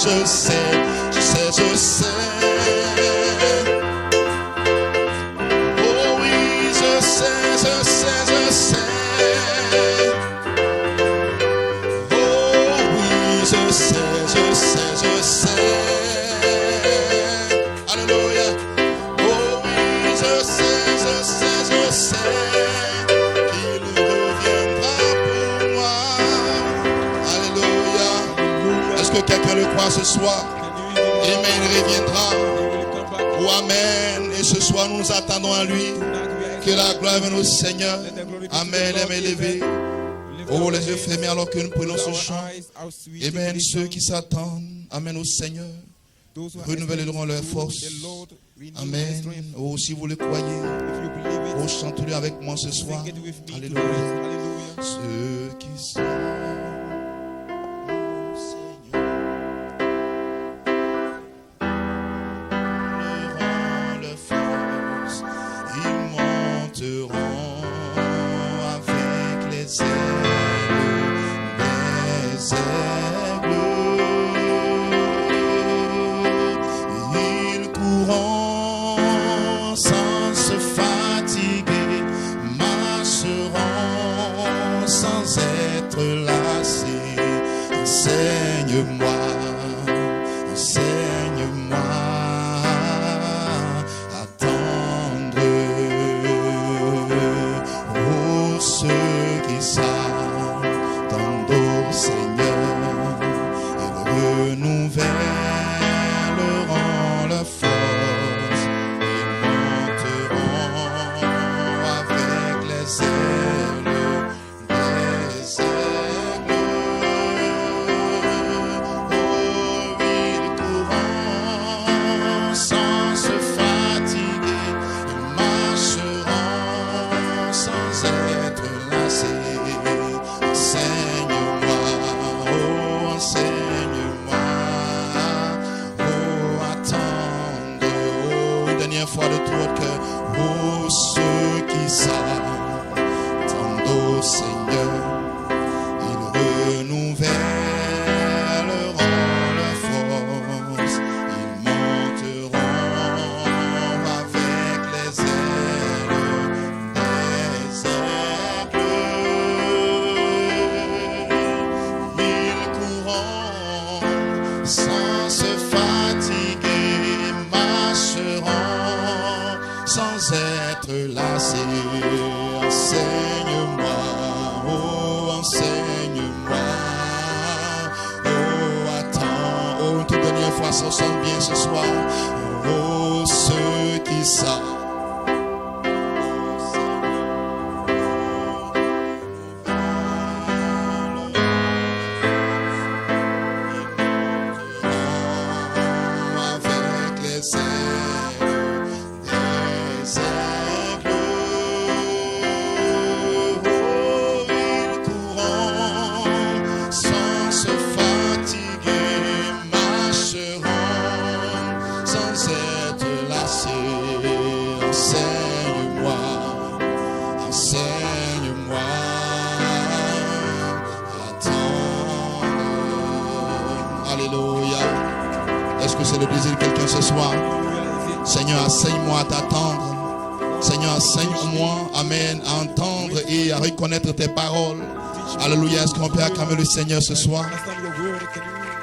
je sais, je sais, je sais. Oh oui, je sais, je sais, je sais. Oh oui, je sais, je sais, je sais. Alléluia. Oh oui, je sais, je sais, je sais qu'il reviendra pour moi. Alléluia. Est-ce que quelqu'un le croit ce soir? Amen, il reviendra. Oh amen. Et ce soir nous nous attendons à lui. Que la gloire vienne au Seigneur. Amen. Amen, élevé. Oh, les yeux fermés alors que nous prenons ce chant. Amen. Ceux qui s'attendent, amen, au Seigneur, renouvelleront leur force. Amen. Oh, si vous le croyez, oh, chantez-le avec moi ce soir. Alléluia. Ceux qui sont au Seigneur renouvelleront leur force. Ils monteront avec les ailes des aigles. Ils courront sans se fatiguer, marcheront sans être lassés. Enseigne-moi, enseigne-moi à attendre. Oh, ceux qui s'attendent au Seigneur, ils renouvelleront leur force. Ils monteront avec les ailes des aigles. Oh, ils courront sans se fatiguer, ils marcheront sans être lassés. Enseigne-moi, oh, enseigne-moi, oh, attendre, oh, une dernière fois de tout votre cœur, oh, ceux qui s'attendent au Seigneur, ils renouvelleront leur force, ils monteront avec les ailes des aigles. Ils courront sans se fatiguer, marcheront sans être lassés. Enseigne-moi, oh, enseigne-moi, oh, attends, oh, une toute dernière fois, ça sonne bien ce soir. Oh, ceux qui savent. Avec les ailes des aigles, oh, ils courront sans se fatiguer, marcheront sans être lassés. Enseigne-moi, enseigne-moi, attends. Alléluia. Est-ce que c'est le désir de quelqu'un ce soir? Seigneur, enseigne-moi à t'attendre. Seigneur, enseigne-moi, amen, à entendre et à reconnaître tes paroles. Alléluia. Est-ce qu'on peut acclamer le Seigneur ce soir?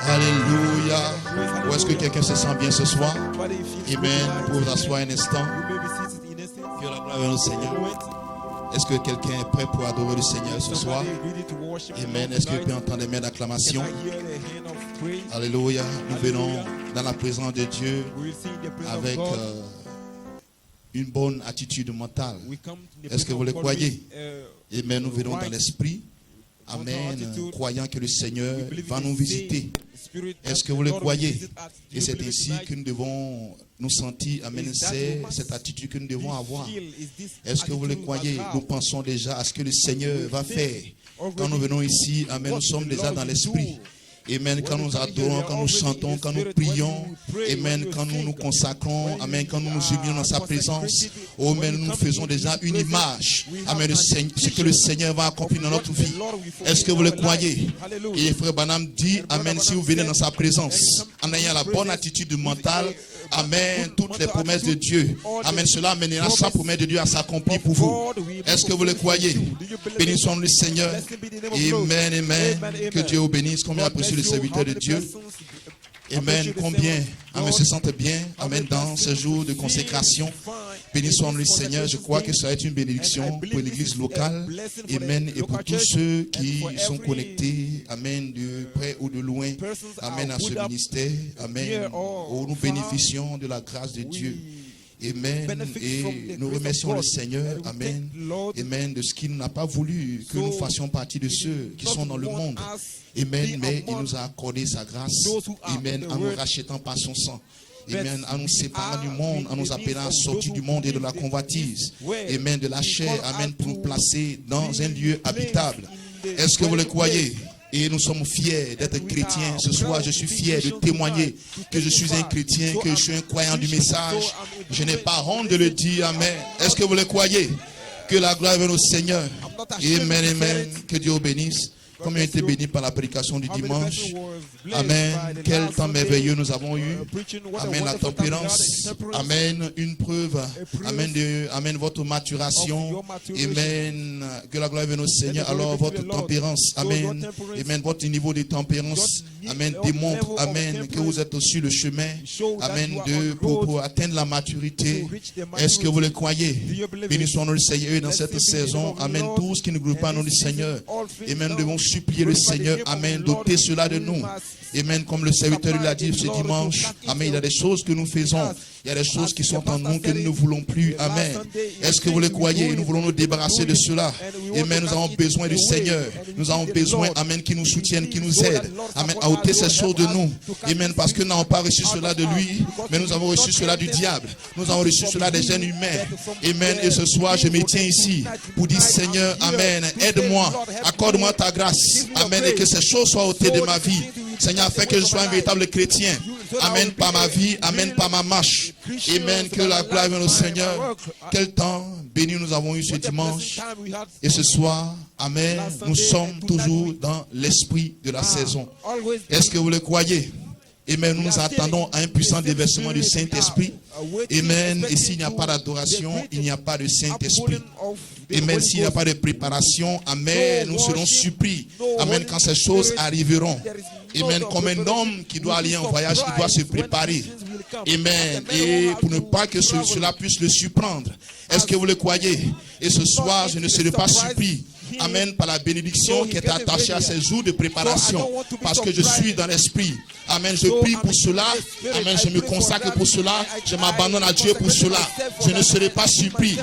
Alléluia. Où est-ce que quelqu'un se sent bien ce soir? Amen. Pour vous asseoir un instant. Que la gloire vienne au Seigneur. Est-ce que quelqu'un est prêt pour adorer le Seigneur ce soir? Amen. Est-ce que vous pouvez entendre les mains d'acclamation? Alléluia. Nous venons dans la présence de Dieu avec une bonne attitude mentale. Est-ce que vous le croyez? Amen. Nous venons dans l'esprit. Amen. Croyant que le Seigneur va nous visiter. Est-ce que vous le croyez? Et c'est ainsi que nous devons nous sentir. Amen. C'est cette attitude que nous devons avoir. Est-ce que vous le croyez? Nous pensons déjà à ce que le Seigneur va faire. Quand nous venons ici, amen, nous sommes déjà dans l'esprit. Amen. Quand nous adorons, quand nous chantons, quand nous prions. Amen. Quand nous nous consacrons. Amen. Quand nous nous unissons dans sa présence. Oh, mais nous faisons déjà une image. Amen. De ce que le Seigneur va accomplir dans notre vie. Est-ce que vous le croyez? Et Frère Branham dit, Amen, si vous venez dans sa présence, en ayant la bonne attitude mentale, Amen, toutes les promesses de Dieu, Amen, cela amènera sa promesse de Dieu à s'accomplir pour vous. Est-ce que vous le croyez? Bénissons le Seigneur. Amen, amen. Que Dieu vous bénisse. Combien apprécie le serviteur de Dieu? Amen. Combien, Amen, se sentent bien, Amen, dans ce jour de consécration. Bénissons le Seigneur. Je crois que ça va être une bénédiction pour l'église locale. Amen. Et pour tous ceux qui sont connectés, Amen, de près ou de loin, Amen, à ce ministère. Amen. Où nous bénéficions de la grâce de Dieu. Amen. Et nous remercions le Seigneur. Amen. Amen. De ce qu'il n'a pas voulu que nous fassions partie de ceux qui sont dans le monde. Amen. Mais il nous a accordé sa grâce. Amen. En nous rachetant par son sang. Amen. En nous séparant du monde, en nous appelant à sortir du monde et de la convoitise. Amen. De la chair. Amen. Pour nous placer dans un lieu habitable. Est-ce que vous le croyez? Et nous sommes fiers d'être chrétiens. Ce soir, je suis fier de témoigner que je suis un chrétien, que je suis un croyant du message. Je n'ai pas honte de le dire. Amen. Est-ce que vous le croyez? Que la gloire vienne au Seigneur. Amen, amen. Que Dieu vous bénisse. Comme il a été béni par la prédication du dimanche. Amen. Quel temps merveilleux nous avons eu. Amen. La tempérance. Amen. Une preuve. Amen. Amen. Votre maturation. Amen. Que la gloire vienne au Seigneur. Alors votre tempérance. Amen. Amen. Votre niveau de tempérance. Amen. Démontre. Amen. Que vous êtes sur le chemin. Amen. Pour atteindre la maturité. Est-ce que vous le croyez? Bénissons le Seigneur dans cette saison. Amen. Tous qui ne glorifient pas le Seigneur. Amen. Nous devons supplier le Seigneur, Amen, d'ôter cela de nous. Amen, comme le serviteur l'a dit ce dimanche. Amen, il y a des choses que nous faisons. Il y a des choses qui sont en nous que nous ne voulons plus. Amen. Est-ce que vous le croyez? Nous voulons nous débarrasser de cela. Amen, nous avons besoin du Seigneur. Nous avons besoin, Amen, qui nous soutienne, qui nous aide. Amen, à ôter ces choses de nous. Amen, parce que nous n'avons pas reçu cela de lui, mais nous avons reçu cela du diable. Nous avons reçu cela des jeunes humains. Amen, et ce soir, je me tiens ici pour dire, Seigneur, Amen, aide-moi, accorde-moi ta grâce. Amen, et que ces choses soient ôtées de ma vie. Seigneur, afin que je sois un véritable chrétien. Amen, par ma vie. Amen, par ma marche. Amen, que la gloire vienne au Seigneur. Quel temps béni nous avons eu ce dimanche. Et ce soir, Amen, nous sommes toujours dans l'esprit de la saison. Est-ce que vous le croyez? Amen, nous nous attendons à un puissant déversement du Saint-Esprit. Amen, et s'il n'y a pas d'adoration, il n'y a pas de Saint-Esprit. Amen, s'il n'y a pas de préparation, Amen, nous serons surpris. Amen, quand ces choses arriveront. Amen, comme un homme qui doit aller en voyage, il doit se préparer. Amen, et pour ne pas que cela puisse le surprendre. Est-ce que vous le croyez? Et ce soir, je ne serai pas surpris. Amen, par la bénédiction qui est attachée à ces jours de préparation. Parce que je suis dans l'esprit. Amen, je prie pour cela. Amen, je me consacre pour cela. Je m'abandonne à Dieu pour cela. Je ne serai pas surpris.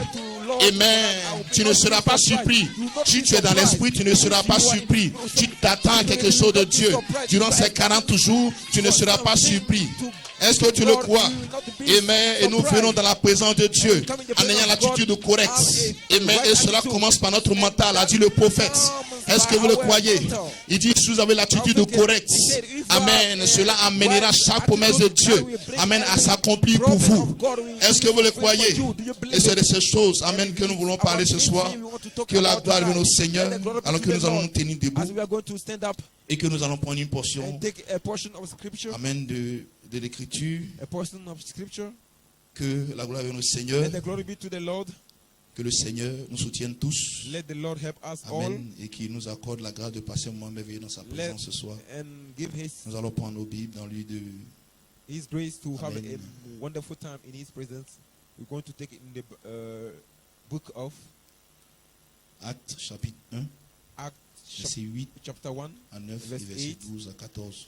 Amen. Tu ne seras pas surpris. Si tu es dans l'esprit, tu ne seras pas surpris. Tu t'attends à quelque chose de Dieu. Durant ces 40 jours, tu ne seras pas surpris. Est-ce que tu le crois? Amen. Et nous venons dans la présence de Dieu en ayant l'attitude correcte. Amen. Et cela commence par notre mental, a dit le prophète. Est-ce que vous le croyez? Il dit, si vous avez l'attitude correcte, Amen, cela amènera chaque promesse de Dieu, Amen, à s'accomplir pour vous. Est-ce que vous le croyez? Et c'est de ces choses, Amen, que nous voulons parler ce soir. Que la gloire vienne au Seigneur, alors que nous allons nous tenir debout et que nous allons prendre une portion, Amen, de l'écriture. Que la gloire vienne au Seigneur. Que le Seigneur nous soutienne tous. Amen. Et qu'il nous accorde la grâce de passer un moment merveilleux dans sa présence ce soir. Nous allons prendre nos Bibles dans lui de His grace to have a wonderful time in His presence. We're going to take it in the book of Actes chapitre 1. Acts verset 8 chapter 1 à 9 verse et verset 8, 12 à 14.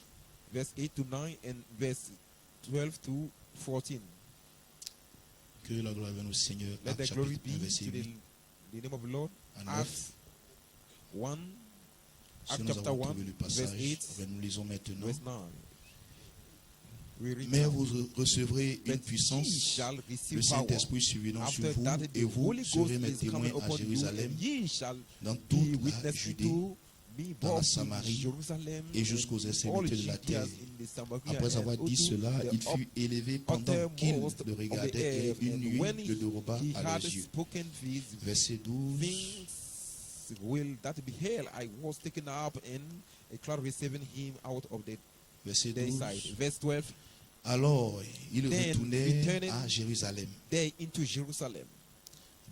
Verse 8 to 9 and verse 12 to 14. Que la gloire vienne au Seigneur. Let Actes the glory chapitre be 1 verset to 8 the name of the Lord. à 9. Acts 1, Si Acts nous chapter avons 1, trouvé le verse passage, 8, nous lisons maintenant. verse 9. We read Mais now. vous recevrez une But ye puissance, shall le receive power. Saint-Esprit survenant sur After vous, that, et the vous Holy Ghost serez mes is coming témoins à upon you, Jérusalem, and ye shall dans be toute la witnesses Judée, to dans la Samarie et jusqu'aux extrémités de la terre. Après avoir dit cela, il fut élevé pendant qu'ils le regardaient et une nuit le déroba à leurs yeux. Verset 12. Verset 12. Verse 12. Alors, il retournait à Jérusalem.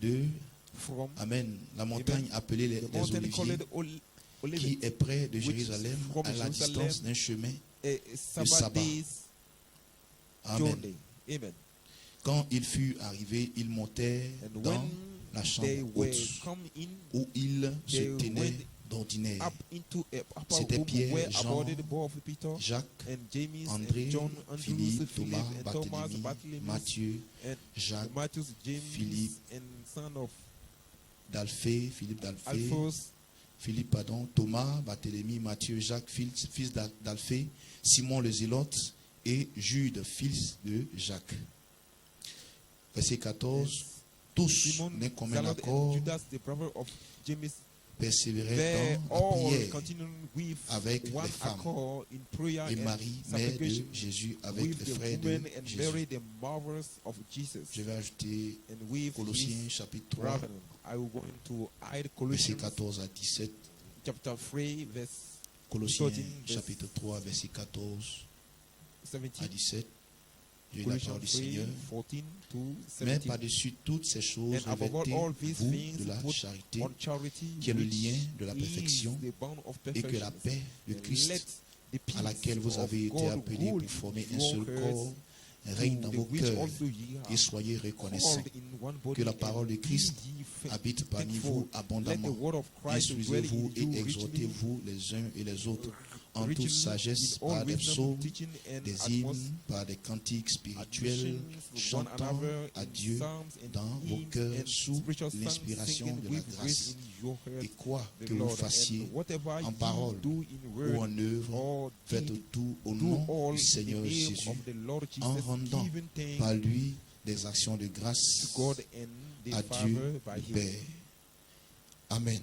De Amen. La montagne appelée les Oliviers, qui est près de Jérusalem, à la distance d'un chemin de sabbat. Amen. Quand il fut arrivé, il montait dans la chambre haute où il se tenait d'ordinaire. C'était Pierre, Jean, Jacques, André, Philippe, Thomas, Barthélemy, Matthieu, Jacques, Philippe, d'Alphée, Thomas, Barthélemy, Matthieu, Jacques, fils d'Alphée, Simon le Zélote et Jude, fils de Jacques. Verset 14. Tous, d'un commun accord, persévéraient dans la prière avec les femmes et Marie, mère de Jésus, avec les frères de Jésus. Je vais ajouter Colossiens chapitre 3, verset 14 à 17. Colossiens chapitre 3, verset 14 à 17. Je lis la parole du Seigneur. Mais par-dessus toutes ces choses, revêtez-vous de la charité, qui est le lien de la perfection, et que la paix de Christ, à laquelle vous avez été appelés pour former un seul corps, règne dans vos cœurs, et soyez reconnaissants. Que la parole de Christ habite parmi vous abondamment. Instruisez-vous et exhortez-vous les uns et les autres en toute sagesse, par des psaumes, des hymnes, par des cantiques spirituels, chantant à Dieu dans vos cœurs sous l'inspiration de la grâce. Et quoi que vous fassiez en parole ou en œuvre, faites tout au nom du Seigneur Jésus, en rendant par lui des actions de grâce à Dieu le Père. Amen.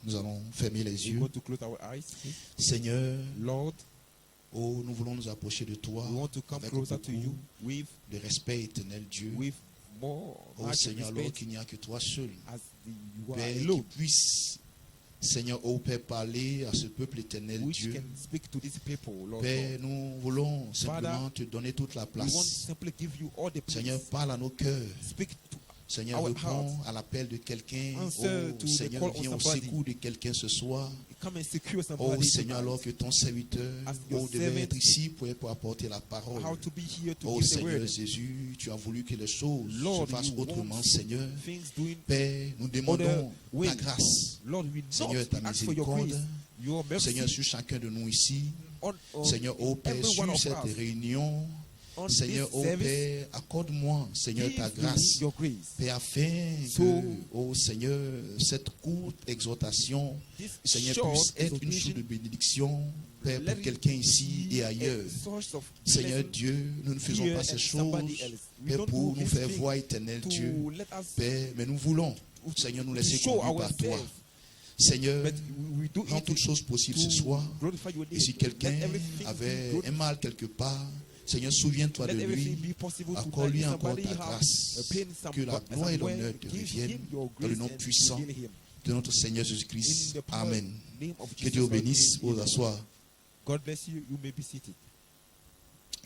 Nous allons fermer les yeux. Seigneur, oh, nous voulons nous approcher de toi avec beaucoup de respect, éternel Dieu. Oh Seigneur, alors qu'il n'y a que toi seul, Père, qui puisse, Seigneur, oh Père, parler à ce peuple éternel Dieu. Père, nous voulons simplement te donner toute la place. Seigneur, parle à nos cœurs. Seigneur, réponds à l'appel de quelqu'un. Oh Seigneur, viens au secours de quelqu'un ce soir. Oh Seigneur, alors que ton serviteur devait être ici pour apporter la parole. Oh Seigneur Jésus, tu as voulu que les choses se fassent autrement, Seigneur. Père, nous demandons ta grâce. Seigneur, ta miséricorde. Seigneur, sur chacun de nous ici. Seigneur, oh Père, sur cette réunion. Seigneur, oh Père, accorde-moi, Seigneur, ta grâce, Père, afin que, oh Seigneur, cette courte exhortation, Seigneur, puisse être une source de bénédiction, Père, pour quelqu'un ici et ailleurs. Seigneur Dieu, nous ne faisons pas ces choses, Père, pour nous faire voir, éternel Dieu, Père, mais nous voulons, Seigneur, nous laisser conduire par toi. Seigneur, rends toutes choses possibles ce soir. Et si quelqu'un avait un mal quelque part, Seigneur, souviens-toi de lui, accorde-lui encore ta grâce, que la gloire et l'honneur te reviennent dans le nom puissant de notre Seigneur Jésus-Christ. Amen. Que Dieu bénisse, vous asseoir.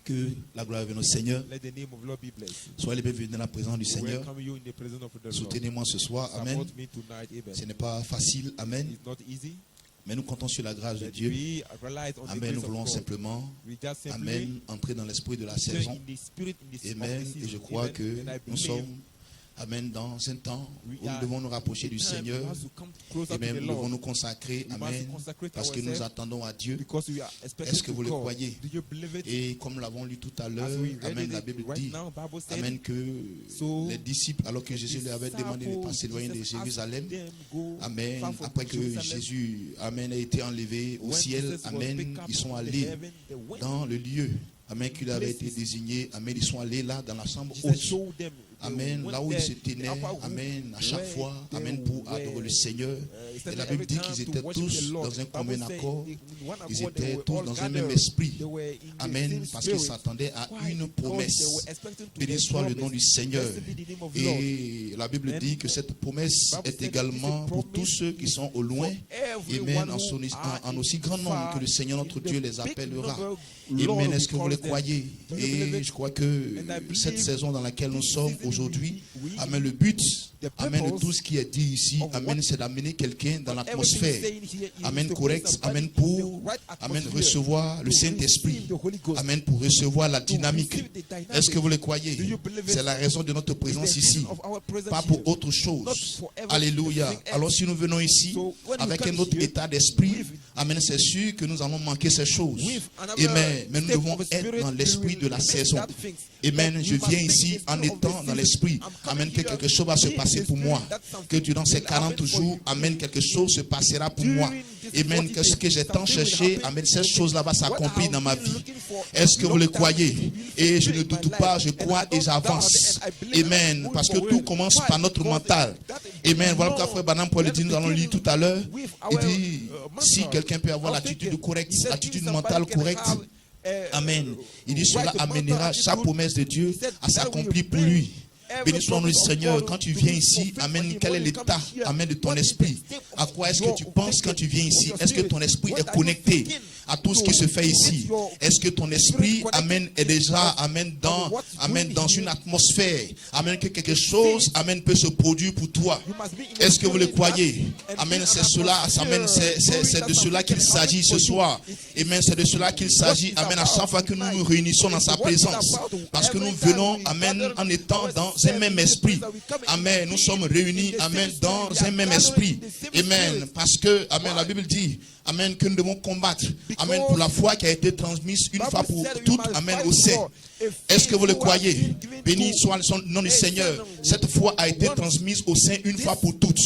Que la gloire de notre Seigneur soit les bienvenus dans la présence du Seigneur. Soutenez-moi ce soir. Amen. Ce n'est pas facile. Amen. Mais nous comptons sur la grâce de Dieu. Amen. Nous voulons simplement, amen, entrer dans l'esprit de la saison. Amen. Et je crois que nous sommes, amen, dans un temps où nous devons nous rapprocher du Seigneur. Et même nous devons nous consacrer, amen, parce que nous attendons à Dieu. Est-ce que vous le croyez? Et comme nous l'avons lu tout à l'heure, amen, la Bible dit, amen, que les disciples, alors que Jésus leur avait demandé de ne pas s'éloigner de Jérusalem, amen, après que Jésus, amen, a été enlevé au ciel, amen, ils sont allés dans le lieu, Amen, qu'il avait été désigné. Amen, ils sont allés là dans la chambre Jesus haute. showed them. Amen, là où ils se tenaient, Amen, à chaque fois, Amen, pour adorer le Seigneur. Et la Bible dit qu'ils étaient tous dans un commun accord, ils étaient tous dans un même esprit. Amen, parce qu'ils s'attendaient à une promesse. Béni soit le nom du Seigneur. Et la Bible dit que cette promesse est également pour tous ceux qui sont au loin. Amen, en aussi grand nombre que le Seigneur notre Dieu les appellera. Amen, est-ce que vous le croyez? Et je crois que cette saison dans laquelle nous sommes aujourd'hui, Amen, le but, Amen, de tout ce qui est dit ici, Amen, c'est d'amener quelqu'un dans l'atmosphère, Amen, correct, Amen, pour, Amen, recevoir le Saint-Esprit, Amen, pour recevoir la dynamique. Est-ce que vous le croyez? C'est la raison de notre présence ici, pas pour autre chose. Alléluia. Alors si nous venons ici avec un autre état d'esprit, Amen, c'est sûr que nous allons manquer ces choses. Amen. Mais nous devons être dans l'esprit de la saison. Amen. Je viens ici en étant dans l'esprit. Amen. Que quelque chose va se passer pour moi. Que durant ces 40 jours, Amen, quelque chose se passera pour moi. Amen. Que ce que j'ai tant cherché, Amen, cette chose-là va s'accomplir dans ma vie. Est-ce que vous le croyez? Et je ne doute pas, je crois et j'avance. Amen. Parce que tout commence par notre mental. Amen. Voilà pourquoi Frère Branham Paul dit, nous allons lire tout à l'heure. Il dit, si quelqu'un peut avoir l'attitude correcte, l'attitude mentale correcte, Amen. Il dit, cela amènera chaque promesse de Dieu à s'accomplir pour lui. Béni soit le Seigneur. Quand tu viens ici, Amen, quel est l'état, Amen, de ton esprit? À quoi est-ce que tu penses quand tu viens ici? Est-ce que ton esprit est connecté à tout ce qui se fait ici? Est-ce que ton esprit, Amen, est déjà, Amen, dans une atmosphère, Amen, que quelque chose, Amen, peut se produire pour toi? Est-ce que vous le croyez? Amen, c'est cela, Amen, c'est de cela qu'il s'agit ce soir. Amen, c'est de cela qu'il s'agit, Amen, à chaque fois que nous nous réunissons dans sa présence. Parce que nous venons, Amen, en étant dans un même esprit. Amen. Nous sommes réunis, Amen, dans un même esprit. Amen. Parce que, Amen, la Bible dit, Amen, que nous devons combattre, Amen, pour la foi qui a été transmise une fois pour toutes, Amen, au sein. Est-ce que vous le croyez? Béni soit le nom du Seigneur. Cette foi a été transmise au sein une fois pour toutes.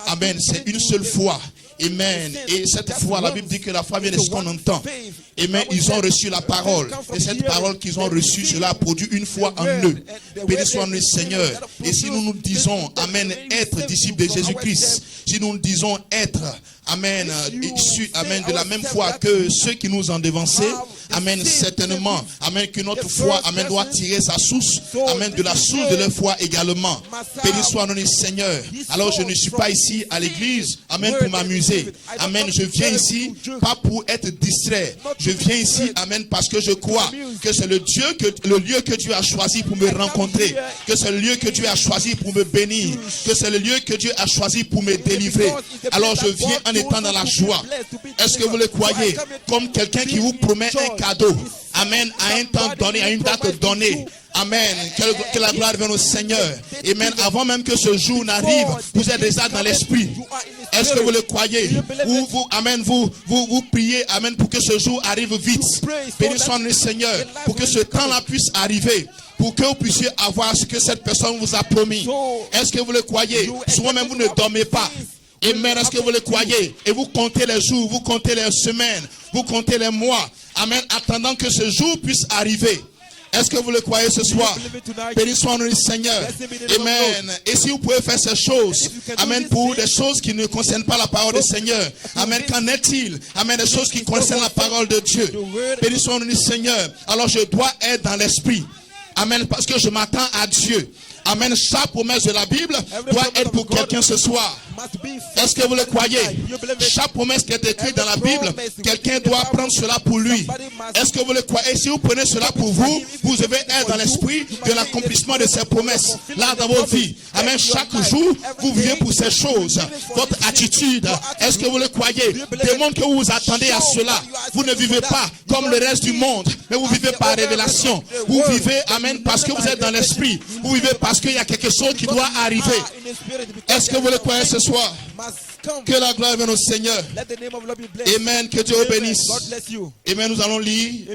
Amen. C'est une seule foi. Amen. Et cette foi, la Bible dit que la foi vient de ce qu'on entend. Amen. Ils ont reçu la parole. Et cette parole qu'ils ont reçue, cela a produit une foi en eux. Béni soit le Seigneur. Et si nous nous disons, Amen, être disciples de Jésus-Christ, si nous nous disons être, Amen, issus, Amen, de la même foi que ceux qui nous ont devancés, Amen, certainement, Amen, que notre foi, Amen, doit tirer sa source, Amen, de la source de leur foi également. Béni soit le Seigneur. Alors je ne suis pas ici à l'église, Amen, pour m'amuser. Amen, je viens ici pas pour être distrait. Je viens ici, Amen, parce que je crois que c'est le lieu que Dieu a choisi pour me rencontrer, que c'est le lieu que Dieu a choisi pour me bénir, que c'est le lieu que Dieu a choisi pour me délivrer. Alors je viens en étant dans la joie. Est-ce que vous le croyez? Comme quelqu'un qui vous promet un cadeau. Amen. À un temps donné, à une date donnée. Amen. Que la gloire vienne au Seigneur. Amen. Avant même que ce jour n'arrive, vous êtes déjà dans l'esprit. Est-ce que vous le croyez? Amen. Vous priez, Amen, pour que ce jour arrive vite. Béni soit le Seigneur. Pour que ce temps-là puisse arriver. Pour que vous puissiez avoir ce que cette personne vous a promis. Est-ce que vous le croyez? Souvent même vous ne dormez pas. Amen. Est-ce que vous le croyez? Et vous comptez les jours, vous comptez les semaines, vous comptez les mois. Amen. Attendant que ce jour puisse arriver. Est-ce que vous le croyez ce soir? Béni soit le Seigneur. Amen. Et si vous pouvez faire ces choses, Amen, pour des choses qui ne concernent pas la parole du Seigneur. Amen. Qu'en est-il? Amen. Des choses qui concernent la parole de Dieu. Béni soit le Seigneur. Alors je dois être dans l'esprit. Amen. Parce que je m'attends à Dieu. Amen. Chaque promesse de la Bible doit être pour quelqu'un ce soir. Est-ce que vous le croyez? Chaque promesse qui est écrite dans la Bible, quelqu'un doit prendre cela pour lui. Est-ce que vous le croyez? Et si vous prenez cela pour vous, vous devez être dans l'esprit de l'accomplissement de ces promesses là dans vos vies. Amen. Chaque jour, vous vivez pour ces choses. Votre attitude, est-ce que vous le croyez? Démontre que vous vous attendez à cela. Vous ne vivez pas comme le reste du monde, mais vous vivez par révélation. Vous vivez, Amen, parce que vous êtes dans l'esprit. Vous vivez parce qu'il y a quelque chose qui doit arriver. Est-ce que vous le croyez ce soir? Que la gloire vienne au Seigneur. Amen. Que Dieu vous bénisse. Amen. Nous allons lire.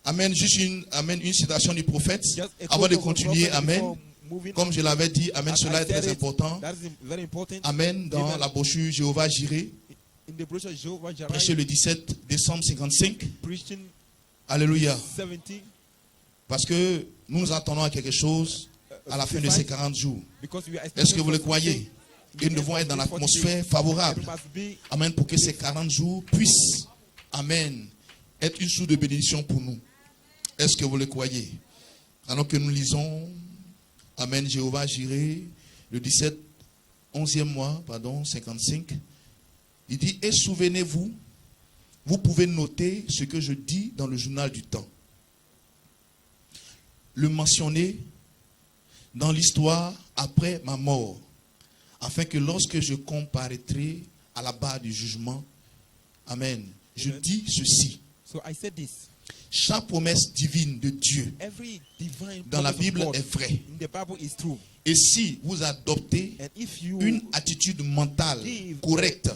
Amen. Juste une citation du prophète. Avant de continuer. Amen. Comme je l'avais dit. Amen. Cela est très important. Amen. Dans la brochure Jéhovah Jireh. Prêché le 17 décembre 55. Alléluia. 17. Parce que nous nous attendons à quelque chose à la fin de ces 40 jours. Because we are Est-ce que vous le expecting croyez? Et nous devons être dans l'atmosphère favorable. Amen. Pour que ces 40 jours puissent, amen, être une source de bénédiction pour nous. Est-ce que vous le croyez? Alors que nous lisons, amen, Jéhovah Jireh, le 11e mois, 55. Il dit, et souvenez-vous, vous pouvez noter ce que je dis dans le journal du temps. Le mentionner dans l'histoire après ma mort, afin que lorsque je comparaîtrai à la barre du jugement, amen, je dis ceci. So I said this. Chaque promesse divine de Dieu Every divine dans la promise of Bible God est vraie. in the Bible is true. Et si vous adoptez And if you une attitude mentale give correcte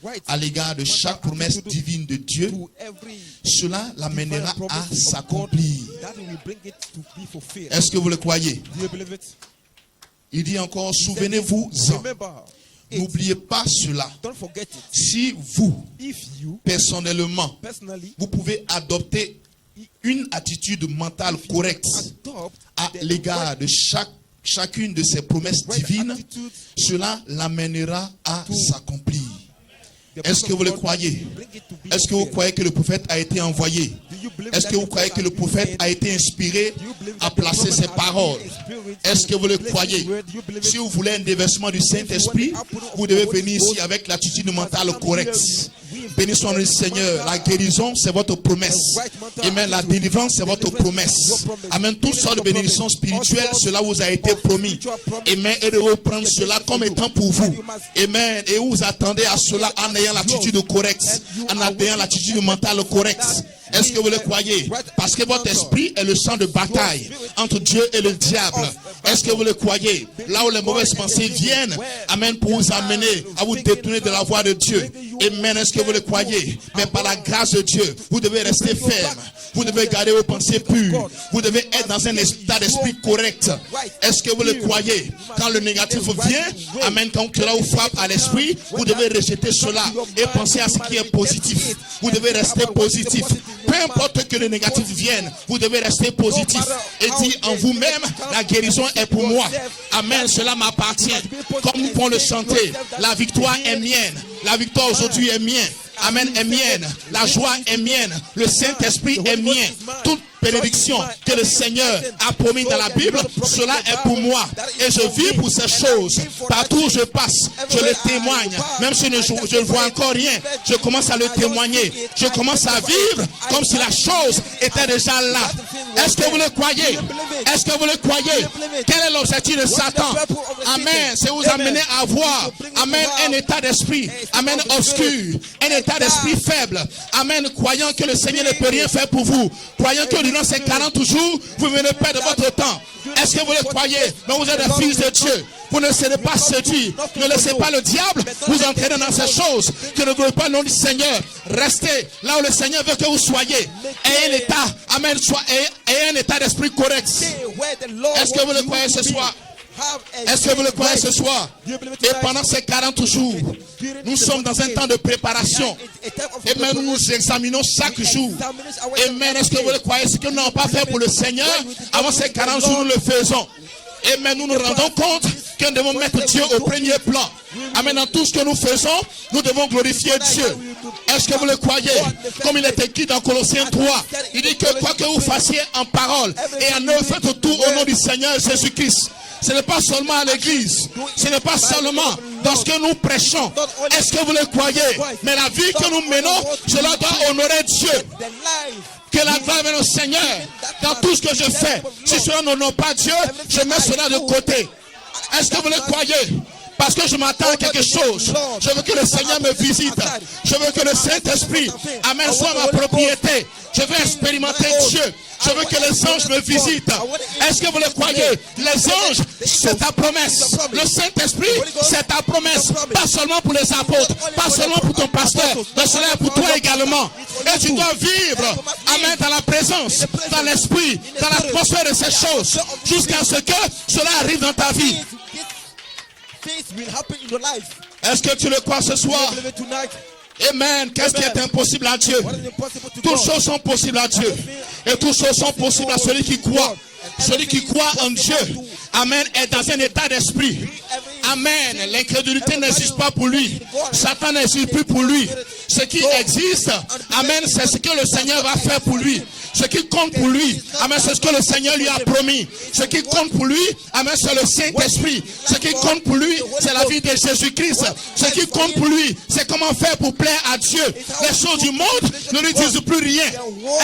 right à l'égard de chaque promesse divine de Dieu, to every cela l'amènera divine à promise of God, s'accomplir. that will bring it to be fulfilled. Est-ce que vous le croyez? Do you believe it? Il dit encore, souvenez-vous-en. Remember, N'oubliez pas cela. don't forget it. Si vous, If you personnellement, personally vous pouvez adopter une attitude mentale correcte adopt à the l'égard right de chacune de ces promesses divines, attitude, cela l'amènera à s'accomplir. the Est-ce que promise vous le of God croyez? will bring it to be Est-ce que vous fulfilled. croyez que le prophète a été envoyé? Do you believe Est-ce that que vous the croyez que le prophet has prophète been a été inspiré Do you believe à that the placer prophet ses has paroles? been inspired Est-ce que vous le to place croyez? his word? Do you believe Si it? vous voulez un déversement du Saint-Esprit, vous devez venir ici avec l'attitude mentale correcte. Bénissons le Seigneur. La guérison, c'est votre promesse. Amen. La délivrance, c'est votre promesse. Amen. Toutes sortes de bénédictions spirituelles, cela vous a été promis. Amen. Et de reprendre cela comme étant pour vous. Amen. Et vous attendez à cela en ayant l'attitude correcte, en ayant l'attitude mentale correcte. Est-ce que vous le croyez? Parce que votre esprit est le champ de bataille entre Dieu et le diable. Est-ce que vous le croyez? Là où les mauvaises pensées viennent, amen, pour vous amener à vous détourner de la voie de Dieu. Amen. Est-ce que vous le croyez? Mais par la grâce de Dieu, vous devez rester ferme. Vous devez garder vos pensées pures. Vous devez être dans un état d'esprit correct. Est-ce que vous le croyez? Quand le négatif vient, amen, quand cela vous frappe à l'esprit, vous devez rejeter cela et penser à ce qui est positif. Vous devez rester positif. Peu importe que le négatif vienne, vous devez rester positif et dire en vous-même, la guérison est pour moi. Amen, cela m'appartient. Comme nous pouvons le chanter, la victoire est mienne. La victoire aujourd'hui est mienne. Amen, est mienne. La joie est mienne. Le Saint-Esprit est mien. Toute bénédiction que le Seigneur a promis dans la Bible, cela est pour moi. Et je vis pour ces choses. Partout où je passe, je le témoigne. Même si je ne vois encore rien, je commence à le témoigner. Je commence à vivre comme si la chose était déjà là. Est-ce que vous le croyez? Est-ce que vous le croyez? Quel est l'objectif de Satan? Amen. C'est vous amener à voir, amen, un état d'esprit, amen, obscur, un état d'esprit faible, amen, croyant que le Seigneur ne peut rien faire pour vous, croyant que durant ces 40 jours, vous venez perdre votre temps. Est-ce que vous le croyez? Mais vous êtes des fils de Dieu. Vous ne serez pas séduits. Ne laissez pas le diable vous entraîner dans ces choses que ne voulez pas le nom du Seigneur. Restez là où le Seigneur veut que vous soyez. Ayez un état, amen, ayez un état d'esprit correct. Est-ce que vous le croyez ce soir? Est-ce que vous le croyez ce soir? Et pendant ces 40 jours, nous sommes dans un temps de préparation. Et même nous nous examinons chaque jour. Amen. Est-ce que vous le croyez? Ce que nous n'avons pas fait pour le Seigneur, avant ces 40 jours, nous le faisons. Et maintenant, nous nous rendons compte que nous devons mettre Dieu au premier plan. Amen. Dans tout ce que nous faisons, nous devons glorifier Dieu. Est-ce que vous le croyez? Comme il est écrit dans Colossiens 3, il dit que quoi que vous fassiez en parole et en œuvre, faites tout au nom du Seigneur Jésus-Christ. Ce n'est pas seulement à l'église. Ce n'est pas seulement dans ce que nous prêchons. Est-ce que vous le croyez? Mais la vie que nous menons, cela doit honorer Dieu. Que la gloire vienne au Seigneur dans tout ce que je fais. Si cela n'honore pas Dieu, je mets cela de côté. Est-ce que vous le croyez? Parce que je m'attends à quelque chose. Je veux que le Seigneur me visite. Je veux que le Saint-Esprit, amen, soit ma propriété. Je veux expérimenter Dieu. Je veux que les anges me visitent. Est-ce que vous le croyez? Les anges, c'est ta promesse. Le Saint-Esprit, c'est ta promesse. Pas seulement pour les apôtres, pas seulement pour ton pasteur, mais cela est pour toi également. Et tu dois vivre, amen, dans la présence, dans l'esprit, dans l'atmosphère de ces choses, jusqu'à ce que cela arrive dans ta vie. Est-ce que tu le crois ce soir? Amen. Qu'est-ce qui est impossible à Dieu? Toutes choses sont possibles à Dieu. Et toutes choses sont possibles à celui qui croit. Celui qui croit en Dieu, amen, est dans un état d'esprit. Amen. L'incrédulité n'existe pas pour lui. Satan n'existe plus pour lui. Ce qui existe, amen, c'est ce que le Seigneur va faire pour lui. Ce qui compte pour lui, amen, c'est ce que le Seigneur lui a promis. Ce qui compte pour lui, amen, c'est le Saint-Esprit. Ce qui compte pour lui, c'est la vie de Jésus-Christ. Ce qui compte pour lui, c'est comment faire pour plaire à Dieu. Les choses du monde ne lui disent plus rien.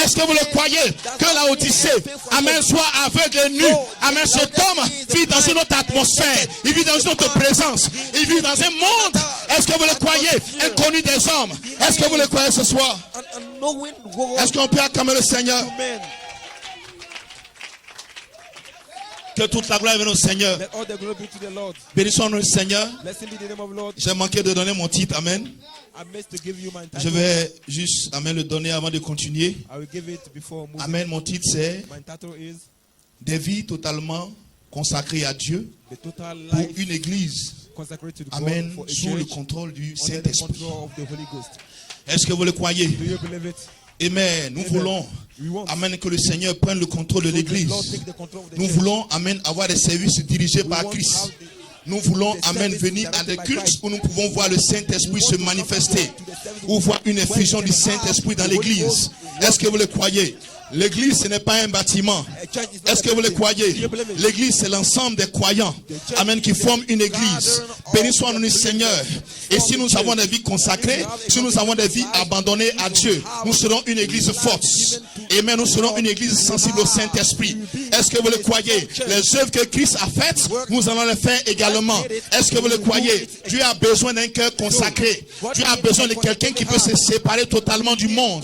Est-ce que vous le croyez? Que la Odyssée, amen, soit aveugle et nu. Amen, cet homme vit dans une autre atmosphère. Il vit dans une autre présence. Il vit dans un monde, est-ce que vous le croyez, inconnu des hommes? Est-ce que vous le croyez ce soir? Est-ce qu'on peut acclamer le Seigneur? Que toute la gloire vienne au Seigneur. Bénissons le Seigneur. J'ai manqué de donner mon titre. Amen. Je vais juste, amen, le donner avant de continuer. Amen. Mon titre c'est des vies totalement consacrées à Dieu pour une église. Amen. Sous le contrôle du Saint-Esprit. Est-ce que vous le croyez? Amen. Nous voulons, amen, que le Seigneur prenne le contrôle de l'église. Nous voulons, amen, avoir des services dirigés par Christ. Nous voulons, amen, venir à des cultes où nous pouvons voir le Saint-Esprit se manifester. Ou voir une effusion du Saint-Esprit dans l'église. Est-ce que vous le croyez? L'église, ce n'est pas un bâtiment. Est-ce que vous le croyez? L'église, c'est l'ensemble des croyants. Amen, qui forment une église. Béni soit le Seigneur. Et si nous avons des vies consacrées, si nous avons des vies abandonnées à Dieu, nous serons une église forte. Amen, nous serons une église sensible au Saint-Esprit. Est-ce que vous le croyez? Les œuvres que Christ a faites, nous allons les faire également. Est-ce que vous le croyez? Dieu a besoin d'un cœur consacré. Dieu a besoin de quelqu'un qui peut se séparer totalement du monde.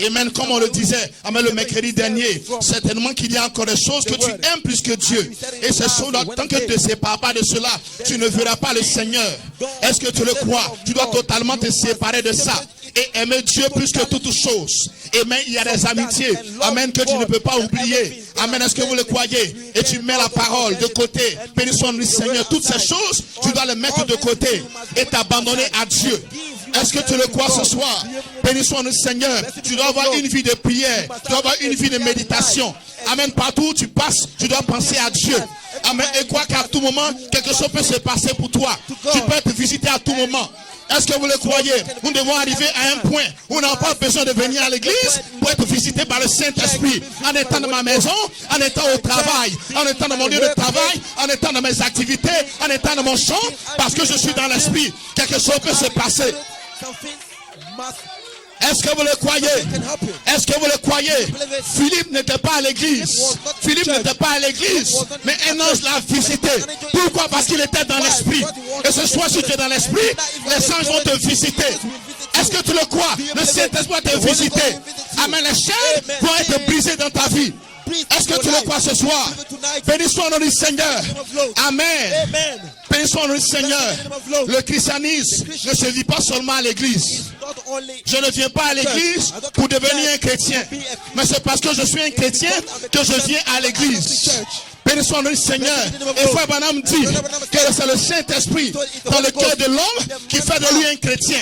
Amen, comme on le disait, amen, le mercredi dernier, certainement qu'il y a encore des choses que tu aimes plus que Dieu. Et ces choses-là, tant que tu ne te sépares pas de cela, tu ne verras pas le Seigneur. Est-ce que tu le crois? Tu dois totalement te séparer de ça et aimer Dieu plus que toutes choses. Amen, il y a des amitiés, amen, que tu ne peux pas oublier. Amen, est-ce que vous le croyez? Et tu mets la parole de côté. Béni soit le Seigneur. Toutes ces choses, tu dois les mettre de côté et t'abandonner à Dieu. Est-ce que tu le crois ce soir? Béni soit le Seigneur. Tu dois avoir une vie de prière. Tu dois avoir une vie de méditation. Amen. Partout où tu passes, tu dois penser à Dieu. Amen. Et quoi qu'à tout moment, quelque chose peut se passer pour toi. Tu peux être visité à tout moment. Est-ce que vous le croyez? Nous devons arriver à un point où on n'a pas besoin de venir à l'église pour être visité par le Saint-Esprit. En étant dans ma maison, en étant au travail, en étant dans mon lieu de travail, en étant dans mes activités, en étant dans mon champ, parce que je suis dans l'esprit. Quelque chose peut se passer. Est-ce que vous le croyez? Est-ce que vous le croyez? Philippe n'était pas à l'église. Philippe n'était pas à l'église. Mais un ange l'a visité. Pourquoi? Parce qu'il était dans l'esprit. Et ce soir, si tu es dans l'esprit, les anges vont te visiter. Est-ce que tu le crois? Le Saint-Esprit va te visiter. Amen. Les chaînes vont être brisées dans ta vie. Est-ce que tu le crois ce soir? Béni soit le nom du Seigneur. Amen. Béni soit le nom du Seigneur. Le christianisme ne se vit pas seulement à l'église. Je ne viens pas à l'église pour devenir un chrétien. Mais c'est parce que je suis un chrétien que je viens à l'église. Béni soit le Seigneur. Et Frère Branham dit que c'est le Saint-Esprit dans le cœur de l'homme qui fait de lui un chrétien.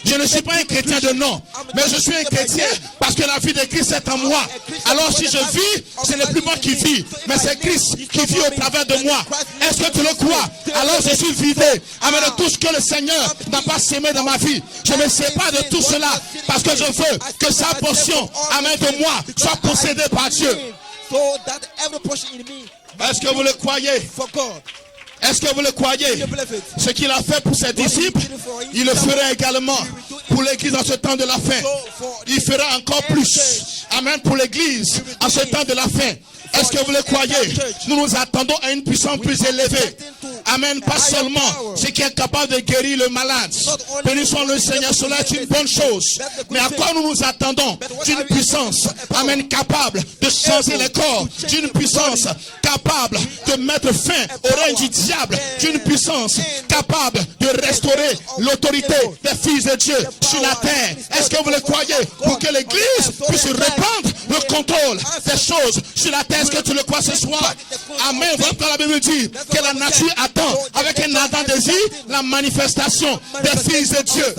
Je ne suis pas un chrétien de nom, mais je suis un chrétien parce que la vie de Christ est en moi. Alors si je vis, ce n'est plus moi qui vis, mais c'est Christ qui vit au travers de moi. Est-ce que tu le crois? Alors je suis vidé. Amen, de tout ce que le Seigneur n'a pas sémé dans ma vie. Je ne sais pas de tout cela parce que je veux que sa portion, amen, de moi soit possédée par Dieu. Est-ce que vous le croyez? Est-ce que vous le croyez? Ce qu'il a fait pour ses disciples, il le fera également pour l'église en ce temps de la fin. Il fera encore plus. Amen, pour l'église en ce temps de la fin. Est-ce que vous le croyez? Nous nous attendons à une puissance plus élevée. Amen, pas seulement ce qui est capable de guérir le malade. Béni soit le Seigneur, cela est une bonne chose. Mais à quoi nous nous attendons? D'une puissance, amen, capable de changer les corps. D'une puissance capable de mettre fin au règne du diable. D'une puissance capable de restaurer l'autorité des fils de Dieu sur la terre. Est-ce que vous le croyez? Pour que l'église puisse répandre le contrôle des choses sur la terre. Est-ce que tu le crois ce soir? Amen. Voilà la Bible dit que la nature attend avec un ardent désir la manifestation des fils de Dieu.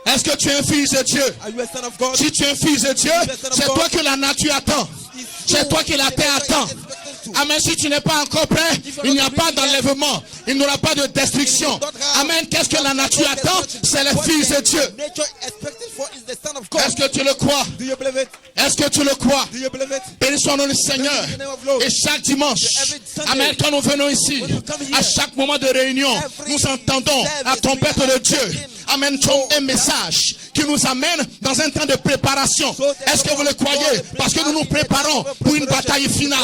Est-ce que tu es un fils de Dieu? Are you a son of God? Si tu es un fils de Dieu, c'est toi que la nature attend. C'est toi que la terre attend. Amen. Si tu n'es pas encore prêt, il n'y a pas d'enlèvement. Il n'y aura pas de destruction. Amen. Qu'est-ce que la nature attend? C'est les fils de Dieu. Est-ce que tu le crois? Est-ce que tu le crois? Béni soit le Seigneur. Et chaque dimanche, amen, quand nous venons ici, à chaque moment de réunion, nous entendons la trompette de Dieu. Amen. Un message qui nous amène dans un temps de préparation. Est-ce que vous le croyez? Parce que nous nous préparons pour une bataille finale.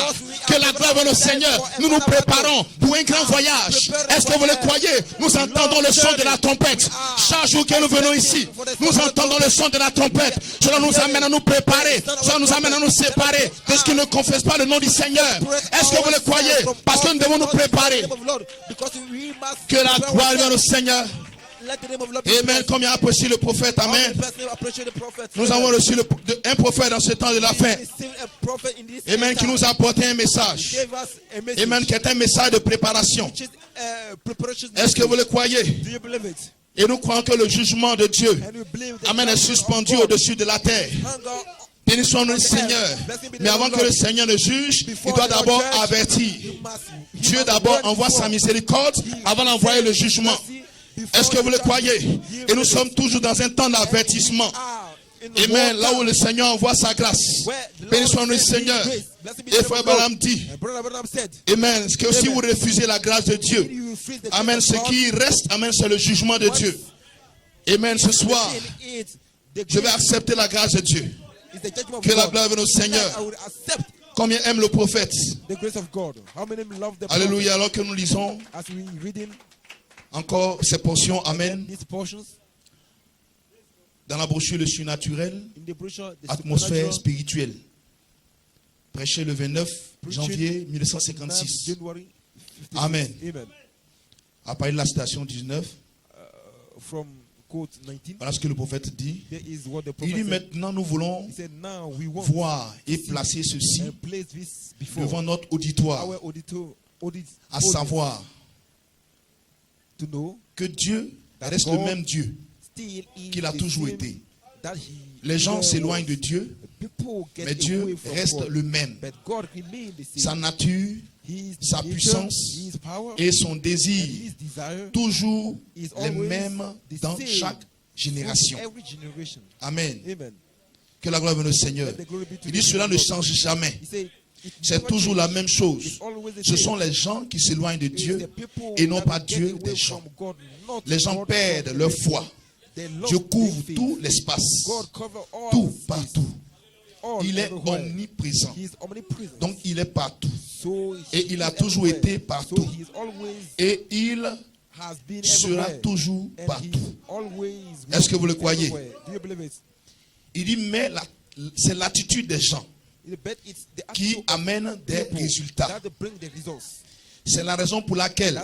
Que la gloire de le Seigneur. Nous nous préparons pour un grand voyage. Est-ce que vous le croyez? Nous entendons le son de la trompette. Chaque jour que nous venons ici, nous entendons le son de la trompette. Cela nous amène à nous préparer. Cela nous amène à nous séparer de ce qui ne confesse pas le nom du Seigneur. Est-ce que vous le croyez? Parce que nous devons nous préparer. Que la gloire de le Seigneur. Amen. Comme il a apprécié le prophète. Amen. Nous avons reçu un prophète dans ce temps de la fin. Amen. Qui nous a apporté un message. Amen. Qui est un message de préparation. Est-ce que vous le croyez? Et nous croyons que le jugement de Dieu, amen, est suspendu au-dessus de la terre. Béni soit le Seigneur. Mais avant que le Seigneur ne juge, il doit d'abord avertir. Dieu d'abord envoie sa miséricorde avant d'envoyer le jugement. Est-ce que vous le croyez? Et nous sommes toujours dans un temps d'avertissement. Amen. Là où le Seigneur envoie sa grâce. Béni soit le Seigneur. Et frère Branham dit, amen, que si vous refusez la grâce de Dieu, amen, ce qui reste, amen, c'est le jugement de Dieu. Amen. Ce soir, je vais accepter la grâce de Dieu. Que la gloire vienne au Seigneur. Combien aime le prophète? Alléluia. Alors que nous lisons encore ces portions, amen, dans la brochure Le Surnaturel, atmosphère spirituelle, prêché le 29 janvier 1956. Amen. À partir de la citation 19, voilà ce que le prophète dit. Il dit maintenant nous voulons voir et placer ceci devant notre auditoire, à savoir que Dieu reste le même Dieu qu'il a toujours été. Les gens s'éloignent de Dieu, mais Dieu reste le même. Sa nature, sa puissance et son désir, toujours les mêmes dans chaque génération. Amen. Que la gloire vienne au Seigneur. Il dit cela ne change jamais. C'est toujours la même chose. Ce sont les gens qui s'éloignent de Dieu et non pas Dieu des gens. Les gens perdent leur foi. Dieu couvre tout l'espace, tout, partout. Il est omniprésent. Donc il est partout. Et il a toujours été partout. Et il sera toujours partout. Est-ce que vous le croyez? Il dit, mais c'est l'attitude des gens qui amène des résultats. C'est la raison pour laquelle,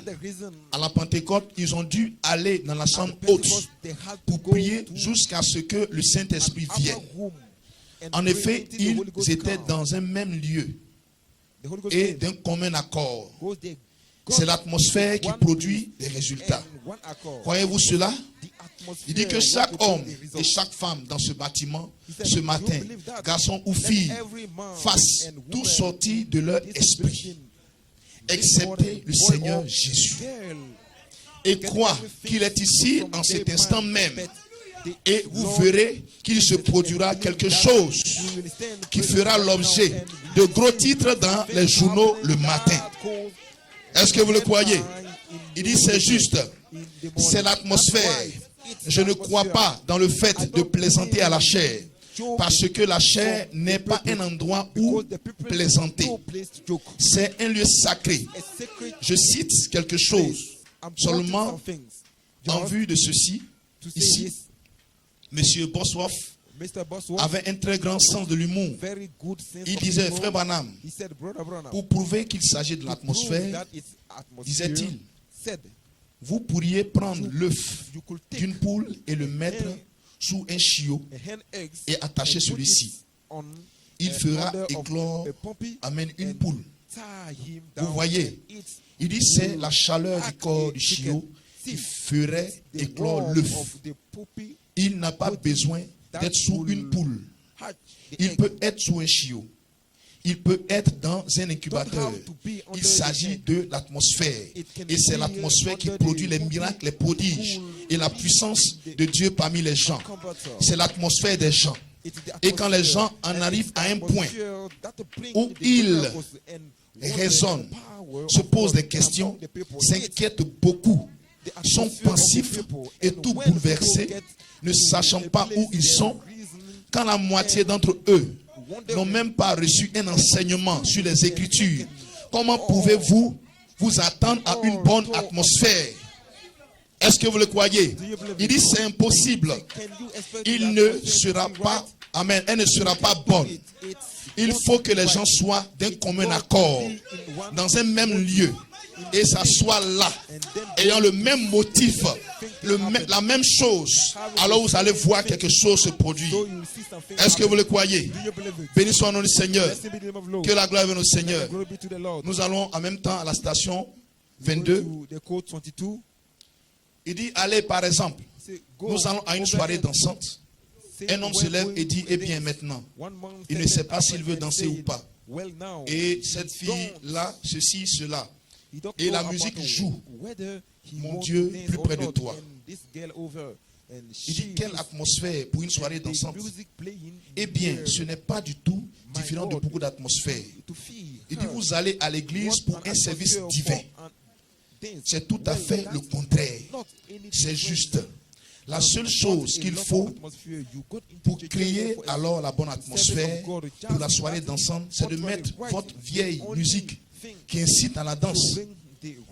à la Pentecôte, ils ont dû aller dans la chambre haute pour prier jusqu'à ce que le Saint-Esprit vienne. En effet, ils étaient dans un même lieu et d'un commun accord. C'est l'atmosphère qui produit des résultats. Croyez-vous cela? Il dit que chaque homme et chaque femme dans ce bâtiment, ce matin, garçon ou fille, fassent tout sortir de leur esprit, excepté le Seigneur Jésus, et croient qu'il est ici en cet instant même. Et vous verrez qu'il se produira quelque chose qui fera l'objet de gros titres dans les journaux le matin. Est-ce que vous le croyez? Il dit c'est juste, c'est l'atmosphère. Je ne crois pas dans le fait de plaisanter à la chair, parce que la chair n'est pas un endroit où plaisanter. C'est un lieu sacré. Je cite quelque chose seulement en vue de ceci. Ici, Monsieur Bosworth avait un très grand sens de l'humour. Il disait, frère Branham, pour prouver qu'il s'agit de l'atmosphère, disait-il, vous pourriez prendre l'œuf d'une poule et le mettre sous un chiot et attacher celui-ci. Il fera éclore, amène une poule. Vous voyez, il dit c'est la chaleur du corps du chiot qui ferait éclore l'œuf. il n'a pas besoin d'être sous une poule. Il peut être sous un chiot. Il peut être dans un incubateur. Il s'agit de l'atmosphère. Et c'est l'atmosphère qui produit les miracles, les prodiges et la puissance de Dieu parmi les gens. C'est l'atmosphère des gens. Et quand les gens en arrivent à un point où ils raisonnent, se posent des questions, s'inquiètent beaucoup, sont pensifs et tout bouleversés, ne sachant pas où ils sont, quand la moitié d'entre eux n'ont même pas reçu un enseignement sur les Écritures, comment pouvez-vous vous attendre à une bonne atmosphère? Est-ce que vous le croyez? Il dit c'est impossible. Il ne sera pas, amen, elle ne sera pas bonne. Il faut que les gens soient d'un commun accord, dans un même lieu, et ça soit là, ayant le même motif, la même chose. Alors vous allez voir quelque chose se produire. Est-ce que vous le croyez? Béni soit le nom du Seigneur. Que la gloire vienne au Seigneur. Nous allons en même temps à la station 22. Il dit, allez par exemple, nous allons à une soirée dansante. Un homme se lève et dit, eh bien maintenant, il ne sait pas s'il veut danser ou pas. Et cette fille-là, ceci, cela. Et la musique joue. Mon Dieu, plus près de toi. Il dit, quelle atmosphère pour une soirée dansante? Eh bien, ce n'est pas du tout différent de beaucoup d'atmosphères. Il dit, vous allez à l'église pour un service divin. C'est tout à fait le contraire. C'est juste. La seule chose qu'il faut pour créer alors la bonne atmosphère pour la soirée dansante, c'est de mettre votre vieille musique qui incite à la danse.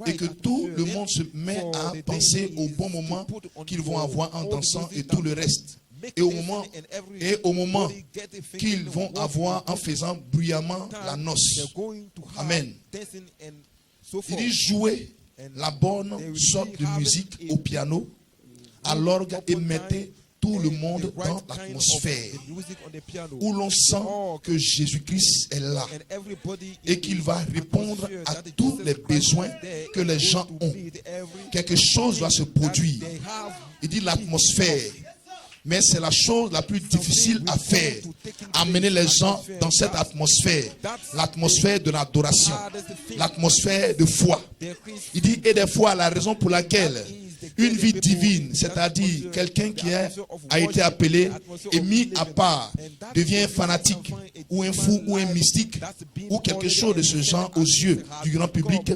Et que tout le monde se met à penser au bon moment qu'ils vont avoir en dansant et tout le reste. Et au moment qu'ils vont avoir en faisant bruyamment la noce. Amen. Il dit jouer la bonne sorte de musique au piano, à l'orgue, et mettez tout le monde dans l'atmosphère où l'on sent que Jésus-Christ est là et qu'il va répondre à tous les besoins que les gens ont. Quelque chose va se produire. Il dit l'atmosphère. Mais c'est la chose la plus difficile à faire. Amener les gens dans cette atmosphère. L'atmosphère de l'adoration. L'atmosphère de foi. Il dit, et des fois, la raison pour laquelle une vie divine, c'est-à-dire quelqu'un qui a été appelé et mis à part, devient un fanatique, ou un fou, ou un mystique, ou quelque chose de ce genre aux yeux du grand public,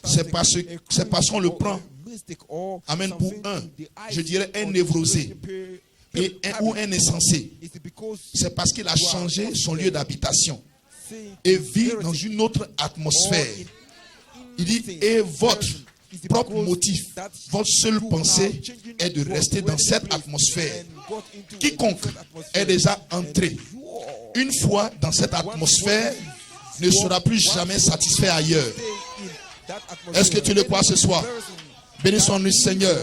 c'est parce qu'on le prend, amen, pour je dirais un névrosé. Ou un insensé. C'est parce qu'il a changé son lieu d'habitation et vit dans une autre atmosphère. Il dit, et votre propre motif, votre seule pensée est de rester dans cette atmosphère. Quiconque est déjà entré une fois dans cette atmosphère ne sera plus jamais satisfait ailleurs. Est-ce que tu le crois ce soir? Bénissons le Seigneur.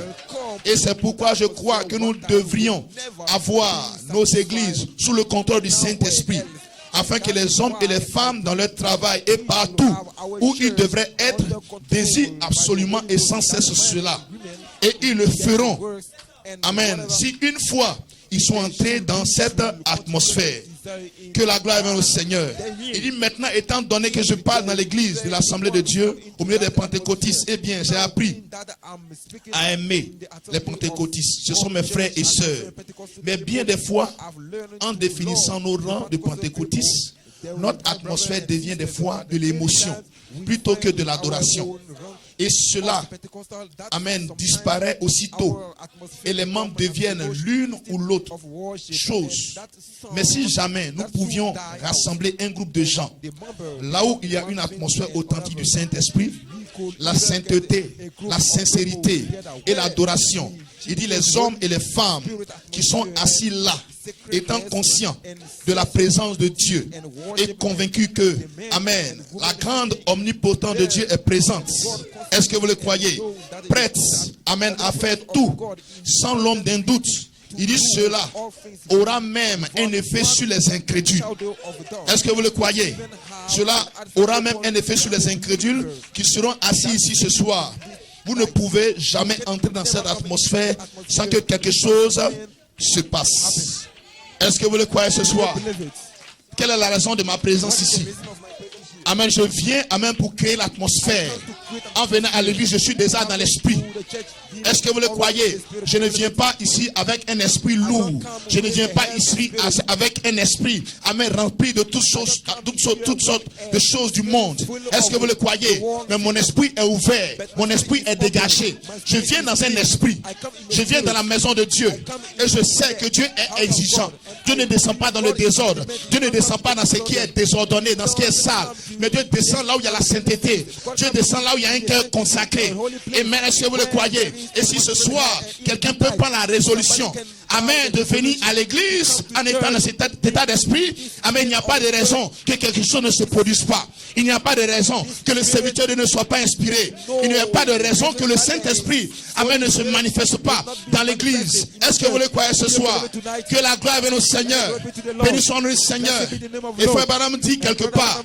Et c'est pourquoi je crois que nous devrions avoir nos églises sous le contrôle du Saint-Esprit, afin que les hommes et les femmes dans leur travail et partout où ils devraient être désirent absolument et sans cesse cela. Et ils le feront. Amen. Si une fois ils sont entrés dans cette atmosphère, que la gloire vienne au Seigneur. Il dit maintenant, étant donné que je parle dans l'église de l'Assemblée de Dieu, au milieu des pentecôtistes, eh bien, j'ai appris à aimer les pentecôtistes. Ce sont mes frères et sœurs. Mais bien des fois, en définissant nos rangs de pentecôtistes, notre atmosphère devient des fois de l'émotion plutôt que de l'adoration. Et cela, amen, disparaît aussitôt. Et les membres deviennent l'une ou l'autre chose. Mais si jamais nous pouvions rassembler un groupe de gens, là où il y a une atmosphère authentique du Saint-Esprit, la sainteté, la sincérité et l'adoration. Il dit les hommes et les femmes qui sont assis là, étant conscients de la présence de Dieu et convaincus que, amen, la grande omnipotence de Dieu est présente. Est-ce que vous le croyez? Prête, amen, à faire tout, sans l'ombre d'un doute. Il dit cela aura même un effet sur les incrédules. Est-ce que vous le croyez? Cela aura même un effet sur les incrédules qui seront assis ici ce soir. Vous ne pouvez jamais entrer dans cette atmosphère sans que quelque chose se passe. Est-ce que vous le croyez ce soir? Quelle est la raison de ma présence ici? Amen, je viens, amen, pour créer l'atmosphère. En venant à l'église, je suis déjà dans l'esprit. Est-ce que vous le croyez? Je ne viens pas ici avec un esprit lourd. Je ne viens pas ici avec un esprit, amen, rempli de toutes sortes de choses du monde. Est-ce que vous le croyez? Mais mon esprit est ouvert. Mon esprit est dégagé. Je viens dans un esprit. Je viens dans la maison de Dieu. Et je sais que Dieu est exigeant. Dieu ne descend pas dans le désordre. Dieu ne descend pas dans ce qui est désordonné, dans ce qui est sale. Mais Dieu descend là où il y a la sainteté. Dieu descend là où il y a un cœur consacré. Et mais est-ce que vous le croyez? Et si ce soir, quelqu'un peut prendre la résolution, amen, de venir à l'église en étant dans cet état d'esprit, amen, il n'y a pas de raison que quelque chose ne se produise pas. Il n'y a pas de raison que le serviteur ne soit pas inspiré. Il n'y a pas de raison que le Saint-Esprit, amen, ne se manifeste pas dans l'église. Est-ce que vous le croyez ce soir? Que la gloire vienne au Seigneur. Bénissons le Seigneur. Et Frère Branham dit quelque part,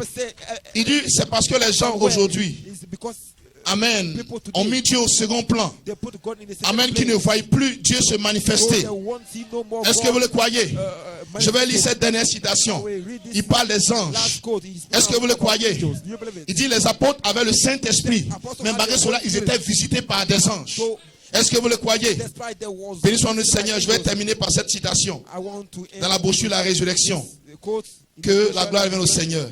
il dit, c'est parce que les gens aujourd'hui, amen, ont mis Dieu au second plan. Amen, qui ne voient plus Dieu se manifester. Est-ce que vous le croyez? Je vais lire cette dernière citation. Il parle des anges. Est-ce que vous le croyez? Il dit les apôtres avaient le Saint-Esprit. Mais malgré cela, ils étaient visités par des anges. Est-ce que vous le croyez? Bénissons le Seigneur. Je vais terminer par cette citation. Dans la brochure La Résurrection. Que la gloire vienne au Seigneur.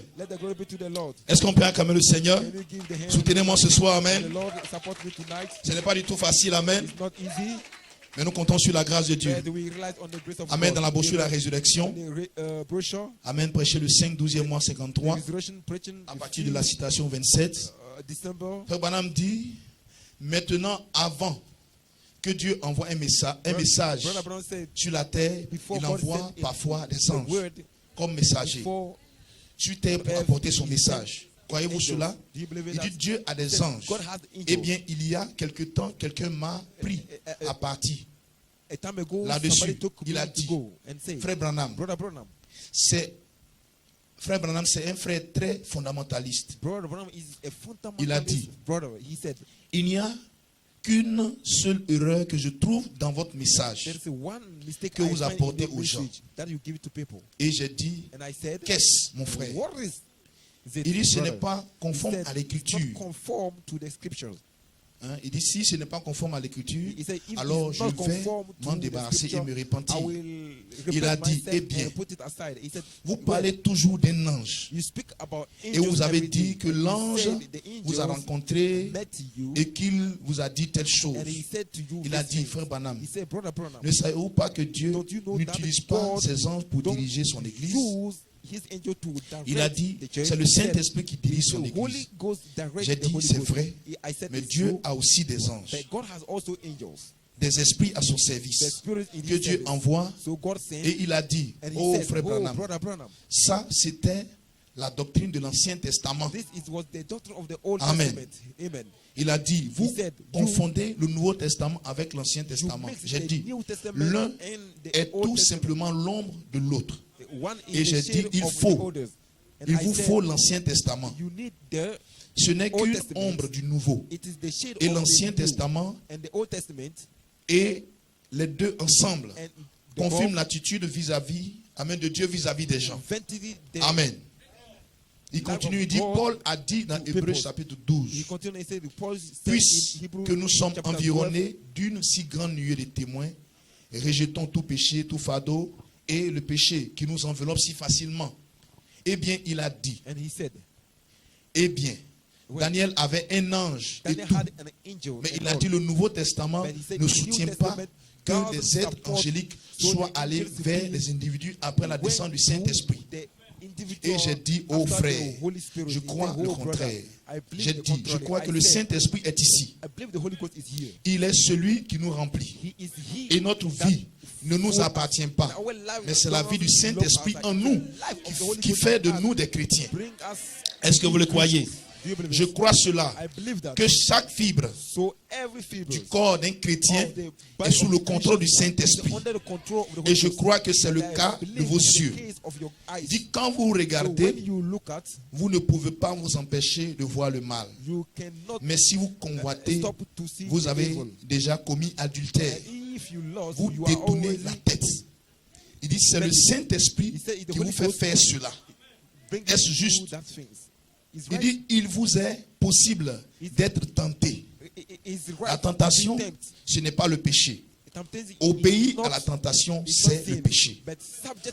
Est-ce qu'on peut acclamer le Seigneur? Soutenez-moi ce soir, amen. Ce n'est pas du tout facile, amen. Mais nous comptons sur la grâce de Dieu. Amen. Dans la brochure La Résurrection. Amen. Prêchez le 5, 12e mois 53. À partir de la citation 27. Frère Branham dit, maintenant, avant que Dieu envoie un message sur la terre, il envoie parfois des anges comme messager sur terre pour apporter son message. Croyez-vous cela? Il dit Dieu a des anges. Eh bien, il y a quelque temps, quelqu'un m'a pris à partir. Là-dessus, il a dit, Frère Branham, c'est un frère très fondamentaliste. Il a dit, il n'y a qu'une seule erreur que je trouve dans votre message que vous apportez aux gens. Et j'ai dit, qu'est-ce, mon frère? Il dit, ce n'est pas conforme à l'écriture. Hein? Il dit, si ce n'est pas conforme à l'écriture, alors je vais m'en débarrasser et me repentir. Il a dit, eh bien, vous parlez toujours d'un ange. Et vous avez dit que l'ange vous a rencontré et qu'il vous a dit telle chose. Il a dit, Frère Branham, ne savez-vous pas que Dieu n'utilise pas ses anges pour diriger son église? Il a dit, c'est le Saint-Esprit qui dirige son église. J'ai dit, c'est vrai, mais Dieu a aussi des anges, des esprits à son service, que Dieu envoie. Et il a dit, oh Frère Branham, ça c'était la doctrine de l'Ancien Testament. Amen. Il a dit, vous confondez le Nouveau Testament avec l'Ancien Testament. J'ai dit, l'un est tout simplement l'ombre de l'autre. Et j'ai dit, il vous faut l'Ancien Testament. Ce n'est qu'une ombre du Nouveau. Et l'Ancien Testament et les deux ensemble confirment l'attitude vis-à-vis, amen, de Dieu vis-à-vis des gens. Amen. Il continue, il dit, Paul a dit dans Hébreux chapitre 12, puisque nous sommes environnés d'une si grande nuée de témoins, rejetons tout péché, tout fardeau, et le péché qui nous enveloppe si facilement. Eh bien, il a dit, eh bien, Daniel avait un ange et tout. Mais il a dit, le Nouveau Testament ne soutient pas que les êtres angéliques soient allés vers les individus après la descente du Saint-Esprit. Et j'ai dit, oh frère, je crois le contraire. J'ai dit, je crois que le Saint-Esprit est ici. Il est celui qui nous remplit. Et notre vie ne nous appartient pas. Mais c'est la vie du Saint-Esprit en nous qui fait de nous des chrétiens. Est-ce que vous le croyez? Je crois cela, que chaque fibre du corps d'un chrétien est sous le contrôle du Saint-Esprit. Et je crois que c'est le cas de vos yeux. Dit, quand vous regardez, vous ne pouvez pas vous empêcher de voir le mal. Mais si vous convoitez, vous avez déjà commis adultère. vous détournez la tête. Il dit, c'est le Saint-Esprit qui vous fait faire cela. Est-ce juste? Il dit, il vous est possible d'être tenté. La tentation, ce n'est pas le péché. Obéir à la tentation, c'est le péché.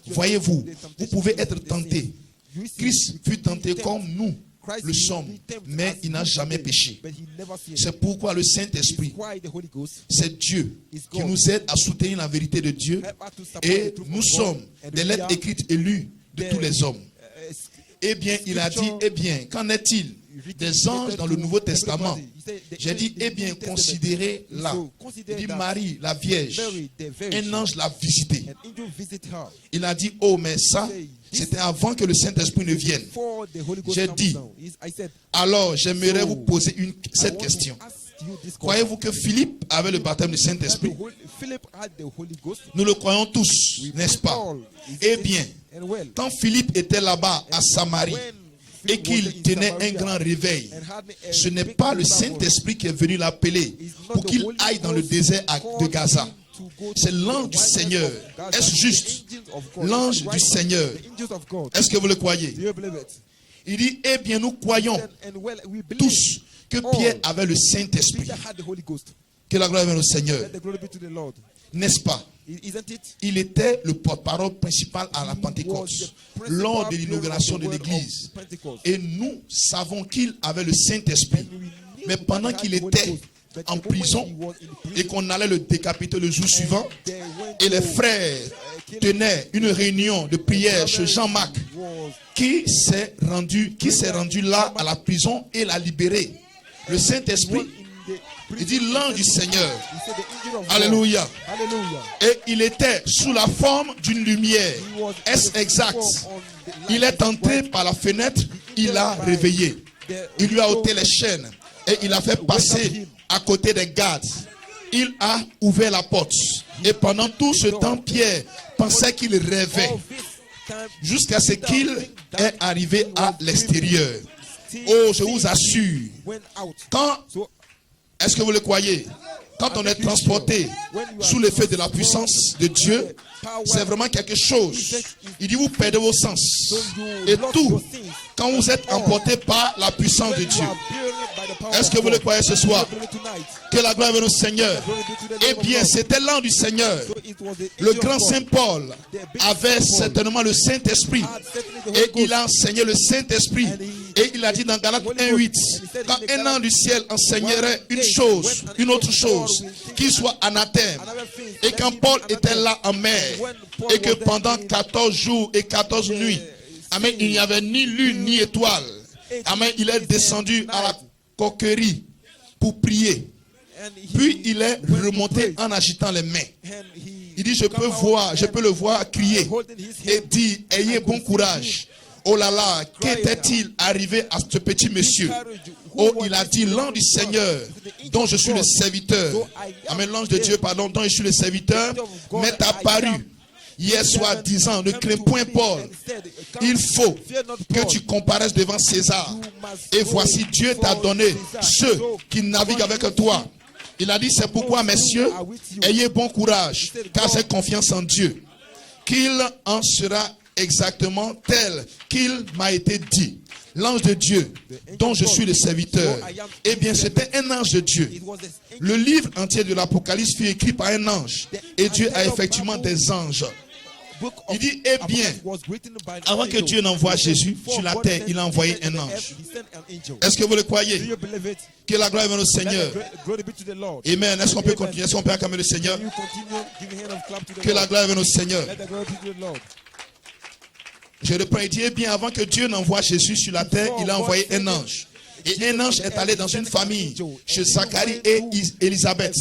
Voyez-vous, vous pouvez être tenté. Christ fut tenté comme nous le sommes, mais il n'a jamais péché. C'est pourquoi le Saint-Esprit, c'est Dieu qui nous aide à soutenir la vérité de Dieu. Et nous sommes des lettres écrites et lues de tous les hommes. Eh bien, il a dit, eh bien, qu'en est-il des anges dans le Nouveau Testament? J'ai dit, eh bien, considérez-la. Il dit, Marie, la Vierge, un ange l'a visitée. Il a dit, oh, mais ça, c'était avant que le Saint-Esprit ne vienne. J'ai dit, alors j'aimerais vous poser cette question. Croyez-vous que Philippe avait le baptême du Saint-Esprit? Nous le croyons tous, n'est-ce pas? Eh bien, quand Philippe était là-bas à Samarie et qu'il tenait un grand réveil, ce n'est pas le Saint-Esprit qui est venu l'appeler pour qu'il aille dans le désert de Gaza. C'est l'ange du Seigneur. Est-ce juste? L'ange du Seigneur. Est-ce que vous le croyez? Il dit, eh bien, nous croyons tous que Pierre avait le Saint-Esprit. Que la gloire vienne au Seigneur. N'est-ce pas? Il était le porte-parole principal à la Pentecôte, lors de l'inauguration de l'église. Et nous savons qu'il avait le Saint-Esprit. Mais pendant qu'il était en prison et qu'on allait le décapiter le jour suivant, et les frères tenaient une réunion de prière chez Jean-Marc, qui s'est rendu là à la prison et l'a libéré. Le Saint-Esprit, il dit l'ange du Seigneur. Alléluia. Et il était sous la forme d'une lumière. Est-ce exact? Il est entré par la fenêtre, il l'a réveillé. Il lui a ôté les chaînes et il a fait passer à côté des gardes. Il a ouvert la porte. Et pendant tout ce temps, Pierre pensait qu'il rêvait jusqu'à ce qu'il est arrivé à l'extérieur. Oh, je vous assure, est-ce que vous le croyez? Quand on est transporté sous l'effet de la puissance de Dieu, c'est vraiment quelque chose. Il dit, vous perdez vos sens. Et tout, quand vous êtes emporté par la puissance de Dieu. Est-ce que vous le croyez ce soir? Que la gloire vienne au Seigneur. Eh bien, c'était l'ange du Seigneur. Le grand Saint Paul avait certainement le Saint-Esprit. Et il a enseigné le Saint-Esprit. Et il a dit dans Galates 1:8, quand un ange du ciel enseignerait une chose, une autre chose, qu'il soit anathème. Et quand Paul était là en mer, et que pendant 14 jours et 14 nuits, amen, il n'y avait ni lune ni étoile. Amen, il est descendu à la coquerie pour prier. Puis il est remonté en agitant les mains. Il dit, je peux le voir crier et dire, ayez bon courage. Oh là là, qu'était-il arrivé à ce petit monsieur? Oh, il a dit, l'ange du Seigneur, dont je suis le serviteur. Amen, l'ange de Dieu, pardon, dont je suis le serviteur, m'est apparu hier soir disant, ne crains point Paul, il faut que tu comparaisses devant César. Et voici, Dieu t'a donné ceux qui naviguent avec toi. Il a dit, c'est pourquoi, messieurs, ayez bon courage, car j'ai confiance en Dieu, qu'il en sera exactement tel qu'il m'a été dit. L'ange de Dieu, dont je suis le serviteur, eh bien, c'était un ange de Dieu. Le livre entier de l'Apocalypse fut écrit par un ange. Et Dieu a effectivement des anges. Il dit, eh bien, avant que Dieu n'envoie Jésus sur la terre, il a envoyé un ange. Est-ce que vous le croyez? Que la gloire vienne au Seigneur. Amen. Est-ce qu'on peut continuer? Est-ce qu'on peut acclamer le Seigneur? Que la gloire vienne au Seigneur. Je reprends, il dit, eh bien, avant que Dieu n'envoie Jésus sur la terre, il a envoyé un ange. Et un ange est allé dans une famille, chez Zacharie et Élisabeth.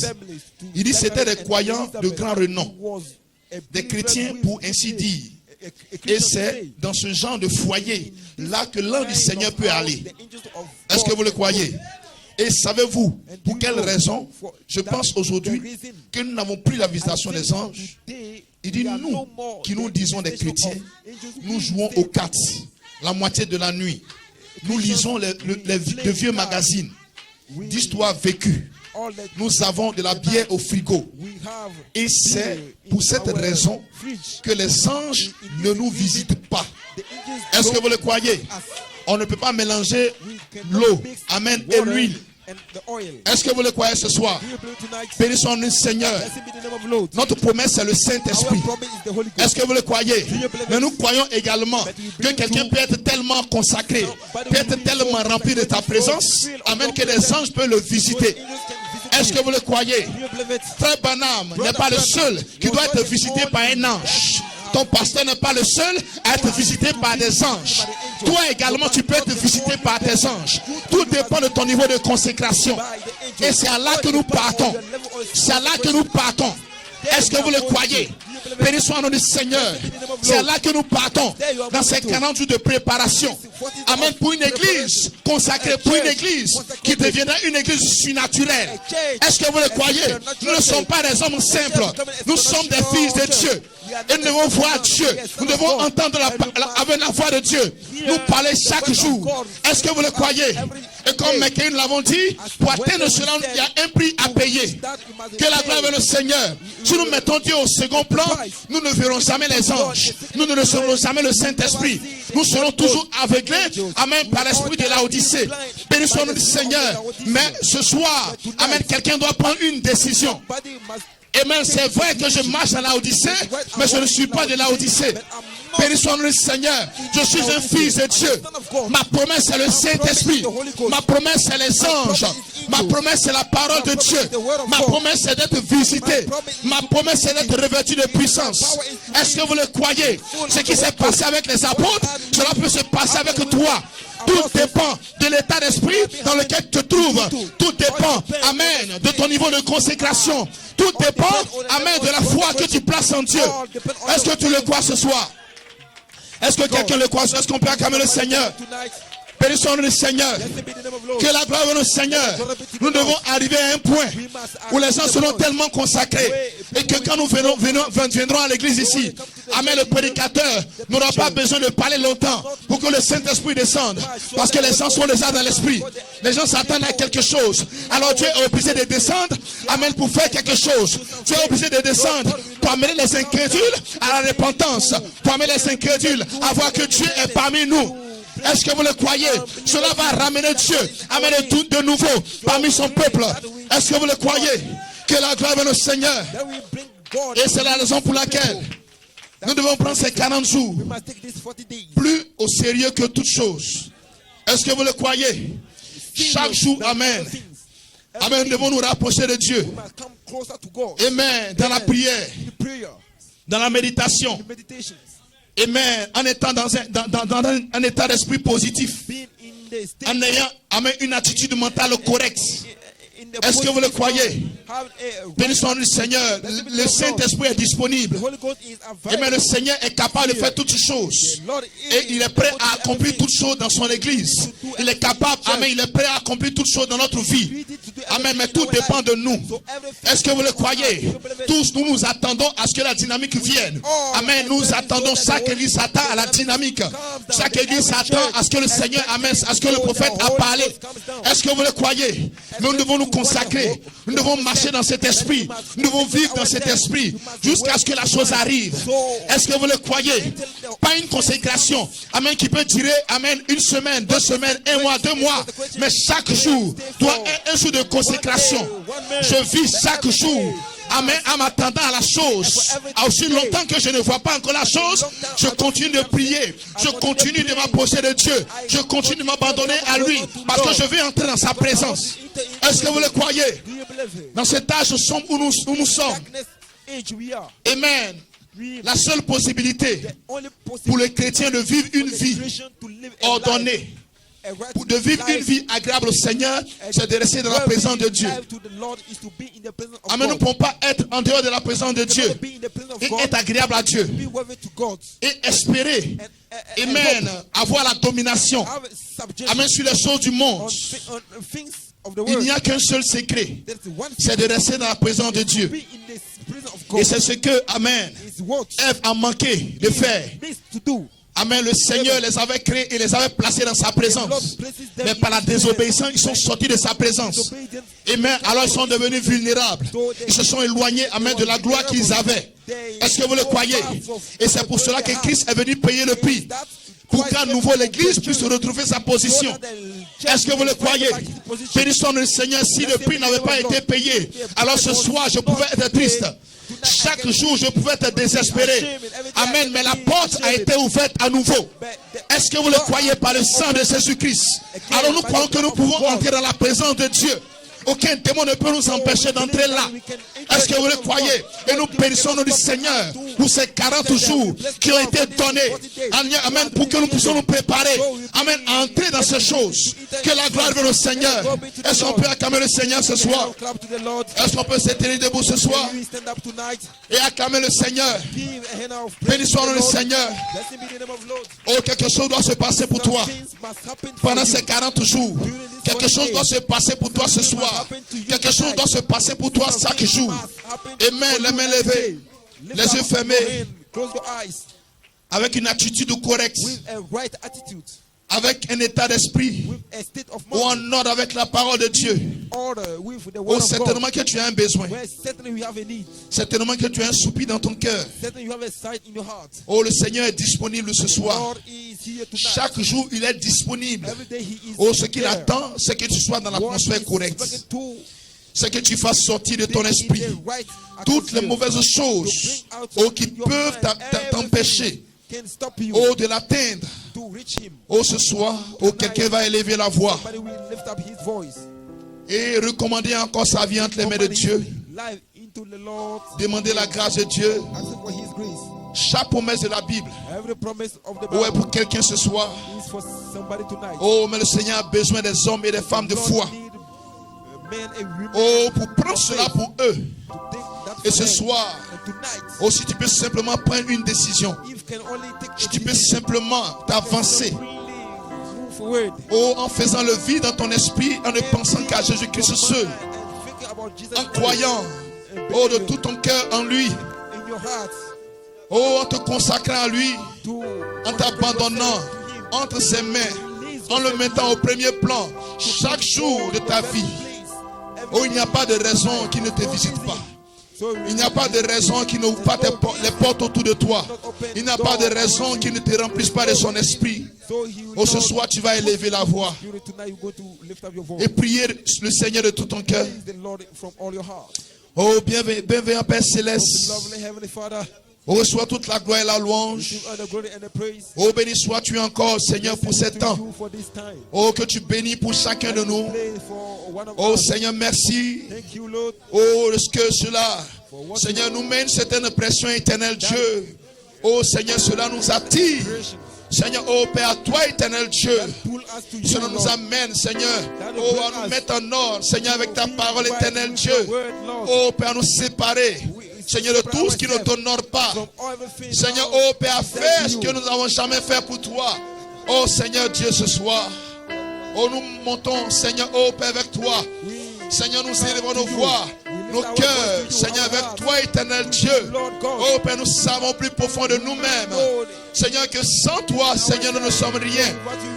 Il dit, c'était des croyants de grand renom, des chrétiens pour ainsi dire. Et c'est dans ce genre de foyer là que l'ange du Seigneur peut aller. Est-ce que vous le croyez? Et savez-vous pour quelle raison? Je pense aujourd'hui que nous n'avons plus la visitation des anges. Il dit, nous qui nous disons des chrétiens, nous jouons aux cartes la moitié de la nuit. Nous lisons de vieux magazines d'histoires vécues. nous avons de la bière au frigo. Et c'est pour cette raison que les anges ne nous visitent pas. Est-ce que vous le croyez? On ne peut pas mélanger l'eau, amen, et l'huile. Est-ce que vous le croyez ce soir? Bénissons le Seigneur. Notre promesse c'est le Saint-Esprit. Est-ce que vous le croyez? Mais nous croyons également que quelqu'un peut être tellement consacré, peut être tellement rempli de ta présence, amen, que les anges peuvent le visiter. Est-ce que vous le croyez? Frère Branham n'est pas le seul qui doit être visité par un ange. Ton pasteur n'est pas le seul à être visité par des anges. Toi également, tu peux être visité par des anges. Tout dépend de ton niveau de consécration. Et c'est à là que nous partons. C'est à là que nous partons. Est-ce que vous le croyez? Béni soit le nom du Seigneur. C'est là que nous partons dans ces 40 jours de préparation. Amen. Pour une église consacrée, pour une église qui deviendra une église surnaturelle. Est-ce que vous le croyez? Nous ne sommes pas des hommes simples. Nous sommes des fils de Dieu. Et nous devons voir Dieu. Nous devons entendre avec la voix de Dieu. Nous parler chaque jour. Est-ce que vous le croyez? Et comme Michael nous l'avons dit, pour atteindre cela, il y a un prix à payer. Que la gloire de le Seigneur. Si nous mettons Dieu au second plan, nous ne verrons jamais les anges. Nous ne recevrons jamais le Saint-Esprit. Nous serons toujours aveuglés, amen, par l'esprit de la Odyssée. Bénissons le Seigneur. Mais ce soir, amen, quelqu'un doit prendre une décision. Amen, c'est vrai que je marche dans la Odyssée, mais je ne suis pas de la Odyssée. Bénissons le Seigneur. Je suis un fils de Dieu. Ma promesse c'est le Saint-Esprit. Ma promesse c'est les anges. Ma promesse c'est la parole de Dieu. Ma promesse c'est d'être visité. Ma promesse c'est d'être revêtu de puissance. Est-ce que vous le croyez? Ce qui s'est passé avec les apôtres, cela peut se passer avec toi. Tout dépend de l'état d'esprit dans lequel tu te trouves. Tout dépend, amen, de ton niveau de consécration. Tout dépend, amen, de la foi que tu places en Dieu. Est-ce que tu le crois ce soir? Est-ce que quelqu'un le croit? Est-ce qu'on peut acclamer le Seigneur? Bénissons le Seigneur. Que la gloire de le Seigneur. Nous devons arriver à un point où les gens seront tellement consacrés et que quand nous viendrons à l'église ici, amen, le prédicateur n'aura pas besoin de parler longtemps pour que le Saint-Esprit descende. Parce que les gens sont déjà dans l'esprit. Les gens s'attendent à quelque chose. Alors Dieu est obligé de descendre, amen, pour faire quelque chose. Dieu est obligé de descendre pour amener les incrédules à la repentance. Pour amener les incrédules à voir que Dieu est parmi nous. Est-ce que vous le croyez? Cela va ramener Dieu, amener tout de nouveau parmi son peuple. Est-ce que vous le croyez? Que la gloire de notre Seigneur. Et c'est la raison pour laquelle nous devons prendre ces 40 jours plus au sérieux que toute chose. Est-ce que vous le croyez? Chaque jour, amen. Amen, nous devons nous rapprocher de Dieu. Amen. Dans la prière, dans la méditation. Amen. En étant dans un état d'esprit positif. En ayant, amen, une attitude mentale correcte. Est-ce que vous le croyez? Bénissons le Seigneur. Le Saint-Esprit est disponible. Amen. Le Seigneur est capable de faire toutes choses. Et il est prêt à accomplir toutes choses dans son église. Il est capable, amen, il est prêt à accomplir toutes choses dans notre vie. Amen. Mais tout dépend de nous. Est-ce que vous le croyez? Tous nous nous attendons à ce que la dynamique vienne. Amen. Nous attendons, chaque église s'attend à la dynamique. Chaque église s'attend à ce que le Seigneur, amen, à ce que le prophète a parlé. Est-ce que vous le croyez? Nous devons nous consacrer. Nous devons marcher dans cet esprit. Nous devons vivre dans cet esprit jusqu'à ce que la chose arrive. Est-ce que vous le croyez? Pas une consécration, amen, qui peut durer, amen, une semaine, 2 semaines, 1 mois, 2 mois. Mais chaque jour doit être un jour de consécration. Je vis chaque jour, amen, en m'attendant à la chose. Aussi longtemps que je ne vois pas encore la chose, je continue de prier. Je continue de m'approcher de Dieu. Je continue de m'abandonner à lui. Parce que je veux entrer dans sa présence. Est-ce que vous le croyez? Dans cet âge sombre où nous sommes. Amen. La seule possibilité pour les chrétiens de vivre une vie ordonnée, de vivre une vie agréable au Seigneur, c'est de rester dans la présence de Dieu. Amen. Nous ne pouvons pas être en dehors de la présence de Dieu et être agréable à Dieu et espérer, amen, avoir la domination, amen, sur les choses du monde. Il n'y a qu'un seul secret, c'est de rester dans la présence de Dieu. Et c'est ce que, amen, Ève a manqué de faire. Amen. Le Seigneur les avait créés et les avait placés dans sa présence. Mais par la désobéissance, ils sont sortis de sa présence. Amen. Alors ils sont devenus vulnérables. Ils se sont éloignés, amen, de la gloire qu'ils avaient. Est-ce que vous le croyez? Et c'est pour cela que Christ est venu payer le prix. Pour qu'à nouveau l'église puisse retrouver sa position. Est-ce que vous le croyez? Bénissons le Seigneur. Si le prix n'avait pas été payé, alors ce soir je pouvais être triste. Chaque jour je pouvais être désespéré. Amen. Mais la porte a été ouverte à nouveau. Est-ce que vous le croyez par le sang de Jésus-Christ? Alors nous croyons que nous pouvons entrer dans la présence de Dieu. Aucun démon ne peut nous empêcher d'entrer là. Est-ce que vous le croyez? Et nous bénissons le Seigneur pour ces 40 jours qui ont été donnés. Amen. Pour que nous puissions nous préparer. Amen. À entrer dans ces choses. Que la gloire vienne au Seigneur. Est-ce qu'on peut acclamer le Seigneur ce soir? Est-ce qu'on peut s'éteindre debout ce soir et acclamer le Seigneur? Bénissons le Seigneur. Oh, quelque chose doit se passer pour toi pendant ces 40 jours. Quelque chose doit se passer pour toi ce soir. Quelque chose doit se passer pour toi chaque jour. Amen. Les mains levées, les yeux fermés, avec une attitude correcte, avec un état d'esprit, ou en ordre avec la parole de Dieu. Oh, certainement que tu as un besoin. Certainement que tu as un soupir dans ton cœur. Oh, le Seigneur est disponible ce soir. Chaque jour, il est disponible. Oh, ce qu'il attend, c'est que tu sois dans l'atmosphère correcte. C'est que tu fasses sortir de ton esprit toutes les mauvaises choses, oh, qui peuvent t'empêcher, oh, de l'atteindre. Oh, ce soir, oh, quelqu'un va élever la voix et recommander encore sa vie entre les mains de Dieu. Demander la grâce de Dieu. Chaque promesse de la Bible, oh, est pour quelqu'un ce soir. Oh, mais le Seigneur a besoin des hommes et des femmes de foi. Oh, pour prendre cela pour eux. Et ce soir, oh, si tu peux simplement prendre une décision, si tu peux simplement t'avancer, oh, en faisant le vide dans ton esprit, en ne pensant qu'à Jésus-Christ seul, en croyant, oh, de tout ton cœur en lui, oh, en te consacrant à lui, en t'abandonnant entre ses mains, en le mettant au premier plan, chaque jour de ta vie. Oh, il n'y a pas de raison qui ne te visite pas. Il n'y a pas de raison qui n'ouvre pas les portes autour de toi. Il n'y a pas de raison qui ne te remplisse pas de son esprit. Oh, ce soir, tu vas élever la voix et prier le Seigneur de tout ton cœur. Oh, bienveillant Père Céleste. Oh, reçois toute la gloire et la louange. Oh, béni sois-tu encore, Seigneur, pour ce temps. Oh, que tu bénis pour chacun de nous. Oh, Seigneur, merci. Oh, ce que cela, Seigneur, nous mène certaine pression éternelle, Dieu. Oh, Seigneur, cela nous attire. Seigneur, oh Père, à toi, éternel Dieu. Cela nous amène, Seigneur, oh, à nous mettre en ordre, Seigneur, avec ta parole, éternel Dieu. Oh, Père, à nous séparer, Seigneur, de tout ce qui ne t'honore pas. Seigneur, oh Père, fais ce que nous n'avons jamais fait pour toi. Oh Seigneur Dieu, ce soir. Oh, nous montons, Seigneur, oh Père, avec toi. Seigneur, nous élevons nos voix, nos cœurs, Seigneur, avec toi, éternel Dieu. Oh Père, nous savons plus profond de nous-mêmes, Seigneur, que sans toi, Seigneur, nous ne sommes rien.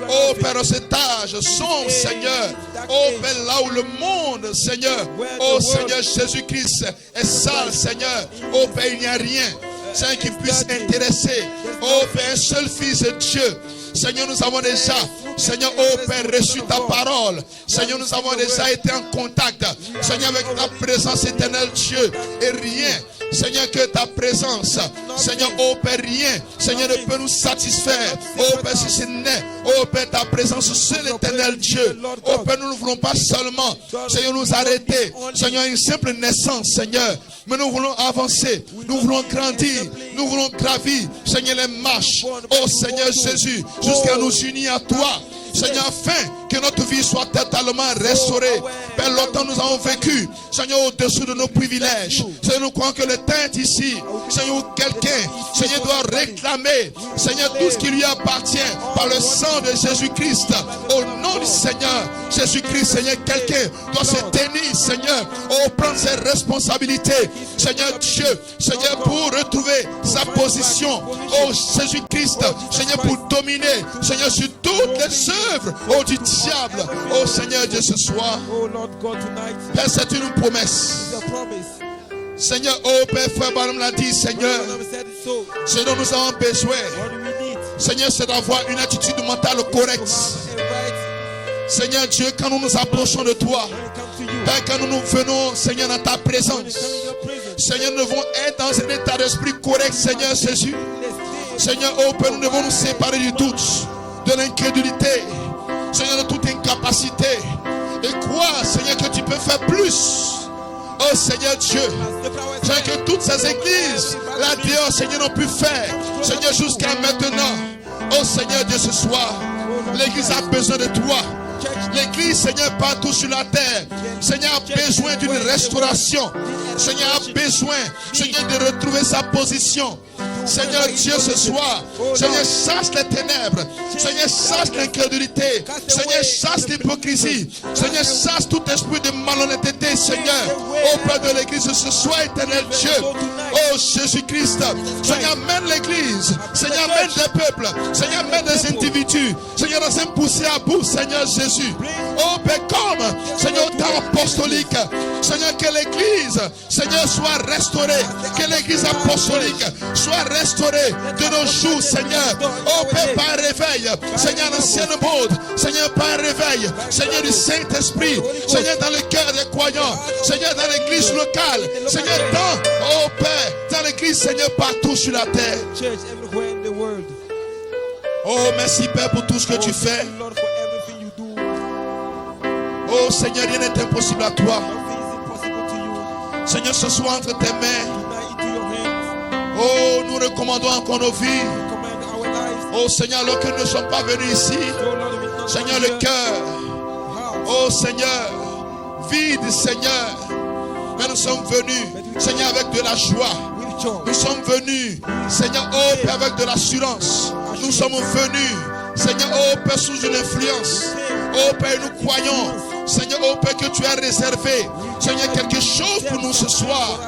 Oh Père, dans cet âge sombre, Seigneur, oh Père, là où le monde, Seigneur, oh Seigneur Jésus-Christ est sale, Seigneur, oh Père, il n'y a rien, Seigneur, qui puisse intéresser, oh Père, un seul Fils de Dieu. Seigneur, nous avons déjà, Seigneur, oh Père, reçu ta parole. Seigneur, nous avons déjà été en contact, Seigneur, avec ta présence éternelle, Dieu. Et rien, Seigneur, que ta présence, Seigneur, oh Père, rien, Seigneur, ne peut nous satisfaire. Oh Père, si ce n'est, oh Père, ta présence seul, éternel Dieu. Oh Père, nous ne voulons pas seulement, Seigneur, nous arrêter, Seigneur, une simple naissance, Seigneur. Mais nous voulons avancer, nous voulons grandir, nous voulons gravir, Seigneur, les marches. Oh Seigneur Jésus, jusqu'à nous unir à toi. Seigneur, afin que notre vie soit totalement restaurée. Père, longtemps nous avons vécu, Seigneur, au-dessous de nos privilèges. Seigneur, nous croyons que le temps est ici. Seigneur, où quelqu'un, Seigneur, doit réclamer, Seigneur, tout ce qui lui appartient par le sang de Jésus-Christ. Au nom du Seigneur Jésus-Christ, Seigneur, quelqu'un doit se tenir, Seigneur, prendre ses responsabilités, Seigneur Dieu, Seigneur, pour retrouver sa position, Jésus-Christ, Seigneur, pour dominer, Seigneur, sur toutes les œuvres, du diable, Seigneur Dieu, ce soir. Père, c'est une promesse. Seigneur, Père, frère Branham l'a dit, Seigneur, ce dont nous avons besoin, Seigneur, c'est d'avoir une attitude mentale correcte. Seigneur Dieu, quand nous nous approchons de toi, Père, quand nous venons, Seigneur, dans ta présence, Seigneur, nous devons être dans un état d'esprit correct, Seigneur Jésus. Seigneur, Père, nous devons nous séparer du doute, de l'incrédulité, Seigneur, de toute incapacité, et croire, Seigneur, que tu peux faire plus. Oh Seigneur Dieu, Seigneur, que toutes ces églises là-dehors, Seigneur, n'ont pu faire, Seigneur, jusqu'à maintenant. Oh Seigneur Dieu, ce soir, l'église a besoin de toi. L'église, Seigneur, partout sur la terre, Seigneur, a besoin d'une restauration. Seigneur, a besoin, Seigneur, de retrouver sa position. Seigneur Dieu, ce soir, Seigneur, chasse les ténèbres. Seigneur, chasse l'incrédulité. Seigneur, chasse l'hypocrisie. Seigneur, chasse tout esprit de malhonnêteté, Seigneur. Auprès de l'église ce soir, éternel Dieu. Oh Jésus-Christ, Seigneur, mène l'église. Seigneur, mène les peuples. Seigneur, mène les individus. Seigneur, dans un poussé à bout, Seigneur Jésus. Oh Père, comme, Seigneur, au temps apostolique. Seigneur, que l'église, Seigneur, soit restaurée. Que l'église apostolique soit restaurée de nos jours, Seigneur. Oh Père, par réveil, Seigneur, l'ancienne mode, Seigneur, par réveil, Seigneur du Saint-Esprit, Seigneur, dans le cœur des croyants, Seigneur, dans l'église locale, Seigneur, oh Père, dans l'église, Seigneur, partout sur la terre. Oh, merci Père pour tout ce que tu fais. Oh Seigneur, rien n'est impossible à toi. Seigneur, ce soir entre tes mains. Oh, nous recommandons encore nos vies. Oh Seigneur, alors que nous ne sommes pas venus ici, Seigneur, le cœur, oh Seigneur, vide, Seigneur. Mais nous sommes venus, Seigneur, avec de la joie. Nous sommes venus, Seigneur, oh Père, avec de l'assurance. Nous sommes venus, Seigneur, oh Père, sous une influence. Oh Père, nous croyons, Seigneur, oh Père, que tu as réservé, Seigneur, quelque chose pour nous ce soir.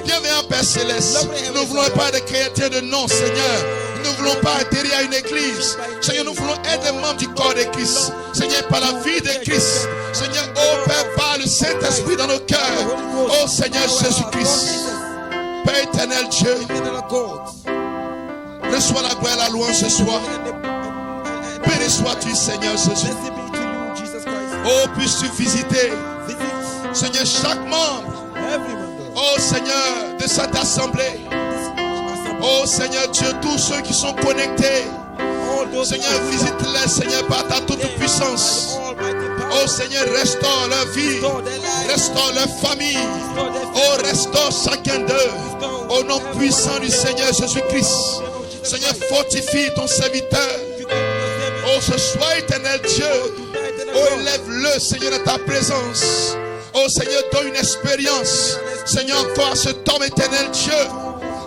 Bienvenue, Père Céleste. Nous ne voulons pas être chrétiens de nom, Seigneur. Nous ne voulons pas atterrir à une église. Seigneur, nous voulons être des membres du corps de Christ. Seigneur, par la vie de Christ. Seigneur, oh Père, par le Saint-Esprit dans nos cœurs. Oh Seigneur Jésus-Christ. Père éternel Dieu, reçois la gloire et la louange ce soir. Béni sois-tu, Seigneur Jésus. Oh, puisses-tu visiter, Seigneur, chaque membre. Oh Seigneur, de cette assemblée. Oh Seigneur Dieu, tous ceux qui sont connectés. Seigneur, visite-les, Seigneur, par ta toute puissance. Oh Seigneur, restaure leur vie. Restaure leur famille. Oh, restaure chacun d'eux. Au nom puissant du Seigneur Jésus-Christ. Seigneur, fortifie ton serviteur. Oh, ce soir, éternel Dieu. Oh, élève-le, Seigneur, de ta présence. Oh Seigneur, donne une expérience. Seigneur, encore à cet homme éternel Dieu.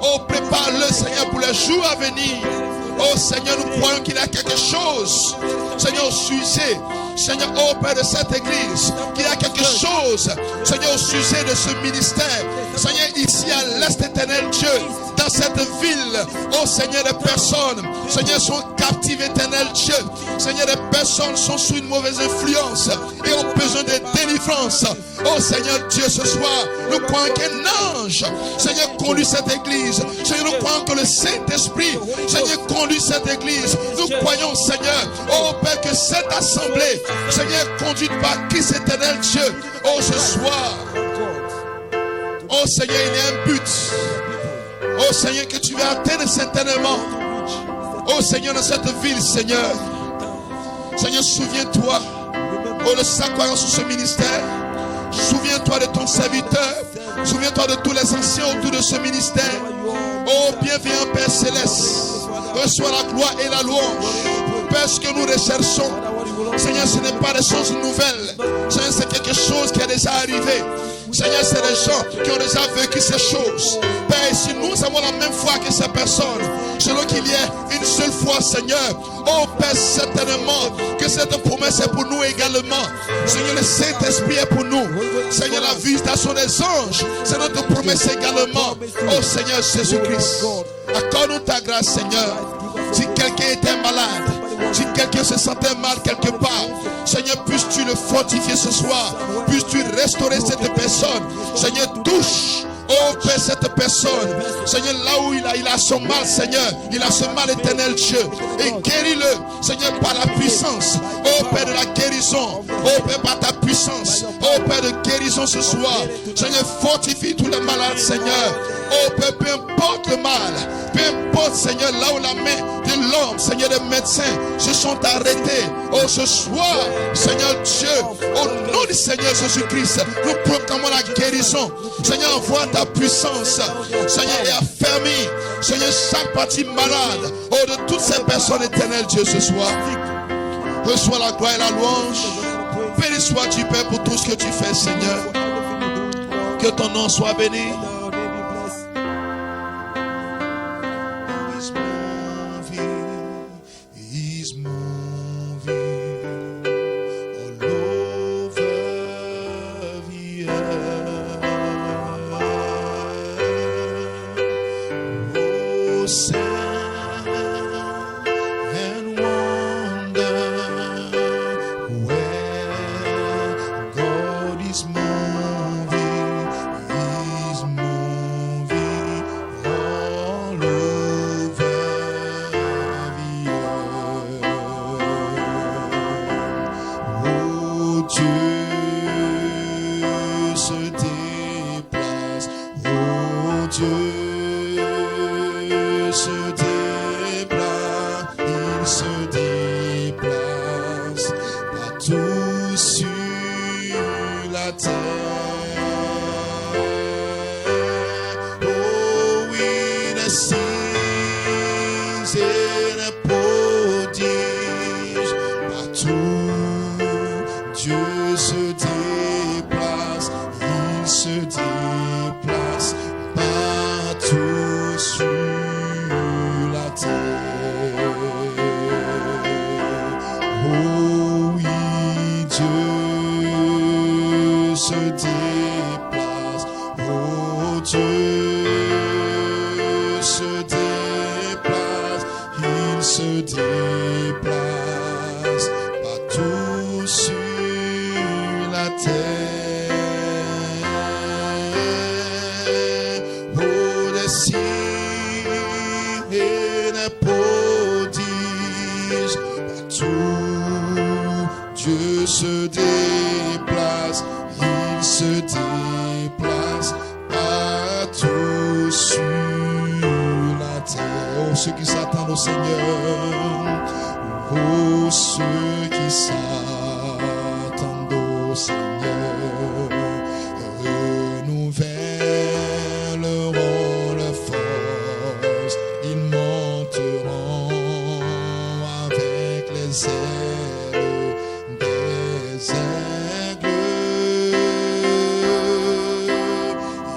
Oh, prépare-le, Seigneur, pour les jours à venir. Oh Seigneur, nous croyons qu'il y a quelque chose, Seigneur, au sujet, Seigneur, oh Père de cette église, qu'il y a quelque chose, Seigneur, au sujet de ce ministère. Seigneur, ici à l'Est, éternel Dieu, dans cette ville, oh Seigneur, les personnes, Seigneur, sont captives, éternel Dieu. Seigneur, les personnes sont sous une mauvaise influence et ont besoin de délivrance. Oh Seigneur Dieu, ce soir, nous croyons qu'un ange, Seigneur, conduit cette église. Seigneur, nous croyons que le Saint-Esprit, Seigneur, conduit cette église. Nous croyons, Seigneur, oh Père, que cette assemblée, Seigneur, conduite par Christ éternel Dieu. Oh, ce soir, oh Seigneur, il y a un but. Oh Seigneur, que tu vas atteindre certainement. Oh Seigneur, dans cette ville, Seigneur. Seigneur, souviens-toi, oh le sacrement sur ce ministère. Souviens-toi de ton serviteur. Souviens-toi de tous les anciens autour de ce ministère. Oh, bienveillant Père Céleste. Reçois la gloire et la louange. Père, ce que nous recherchons, Seigneur, ce n'est pas des choses nouvelles. Seigneur, c'est quelque chose qui est déjà arrivé. Seigneur, c'est des gens qui ont déjà vécu ces choses. Père, si nous avons la même foi que ces personnes, selon qu'il y ait une seule foi, Seigneur, oh Père, certainement que cette promesse c'est pour nous également. Seigneur, le Saint-Esprit est pour nous. Seigneur, la visitation des anges, c'est notre promesse également. Oh Seigneur Jésus-Christ, accorde-nous ta grâce, Seigneur. Si quelqu'un était malade, si quelqu'un se sentait mal quelque part, Seigneur, puisses-tu le fortifier ce soir. Puisses-tu restaurer cette personne. Seigneur, touche, oh Père, cette personne. Seigneur, là où il a son mal, Seigneur, il a ce mal éternel, Dieu. Et guéris-le, Seigneur, par la puissance. Oh Père de la guérison. Oh Père, par ta puissance. Oh Père de guérison ce soir. Seigneur, fortifie tous les malades, Seigneur. Oh Père, peu importe le mal, peu importe, Seigneur, là où la main de l'homme, Seigneur, des médecins se sont arrêtés. Oh, ce soir, Seigneur Dieu, au nom du Seigneur Jésus-Christ, nous proclamons la guérison. Seigneur, envoie ta puissance, Seigneur, et affermis, Seigneur, chaque partie malade, oh, de toutes ces personnes éternelles, Dieu, ce soir. Reçois la gloire et la louange. Béni sois-tu, Père, pour tout ce que tu fais, Seigneur. Que ton nom soit béni. Ceux qui s'attendent au Seigneur, oh ceux qui s'attendent au Seigneur, renouvelleront leur force, ils monteront avec les ailes des aigles,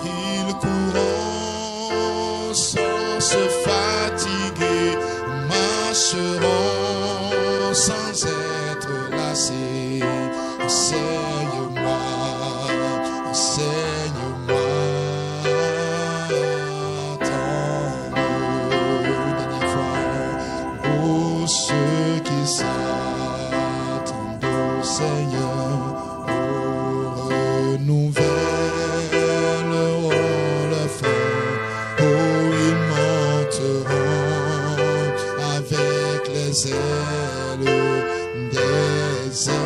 ils courront sans se fatiguer, marcheront sans être lassés. Enseigne-moi, dernière fois, oh ceux qui s'attendent au Seigneur, oh renouvelleront leur force, oh ils monteront avec les ailes des ailes.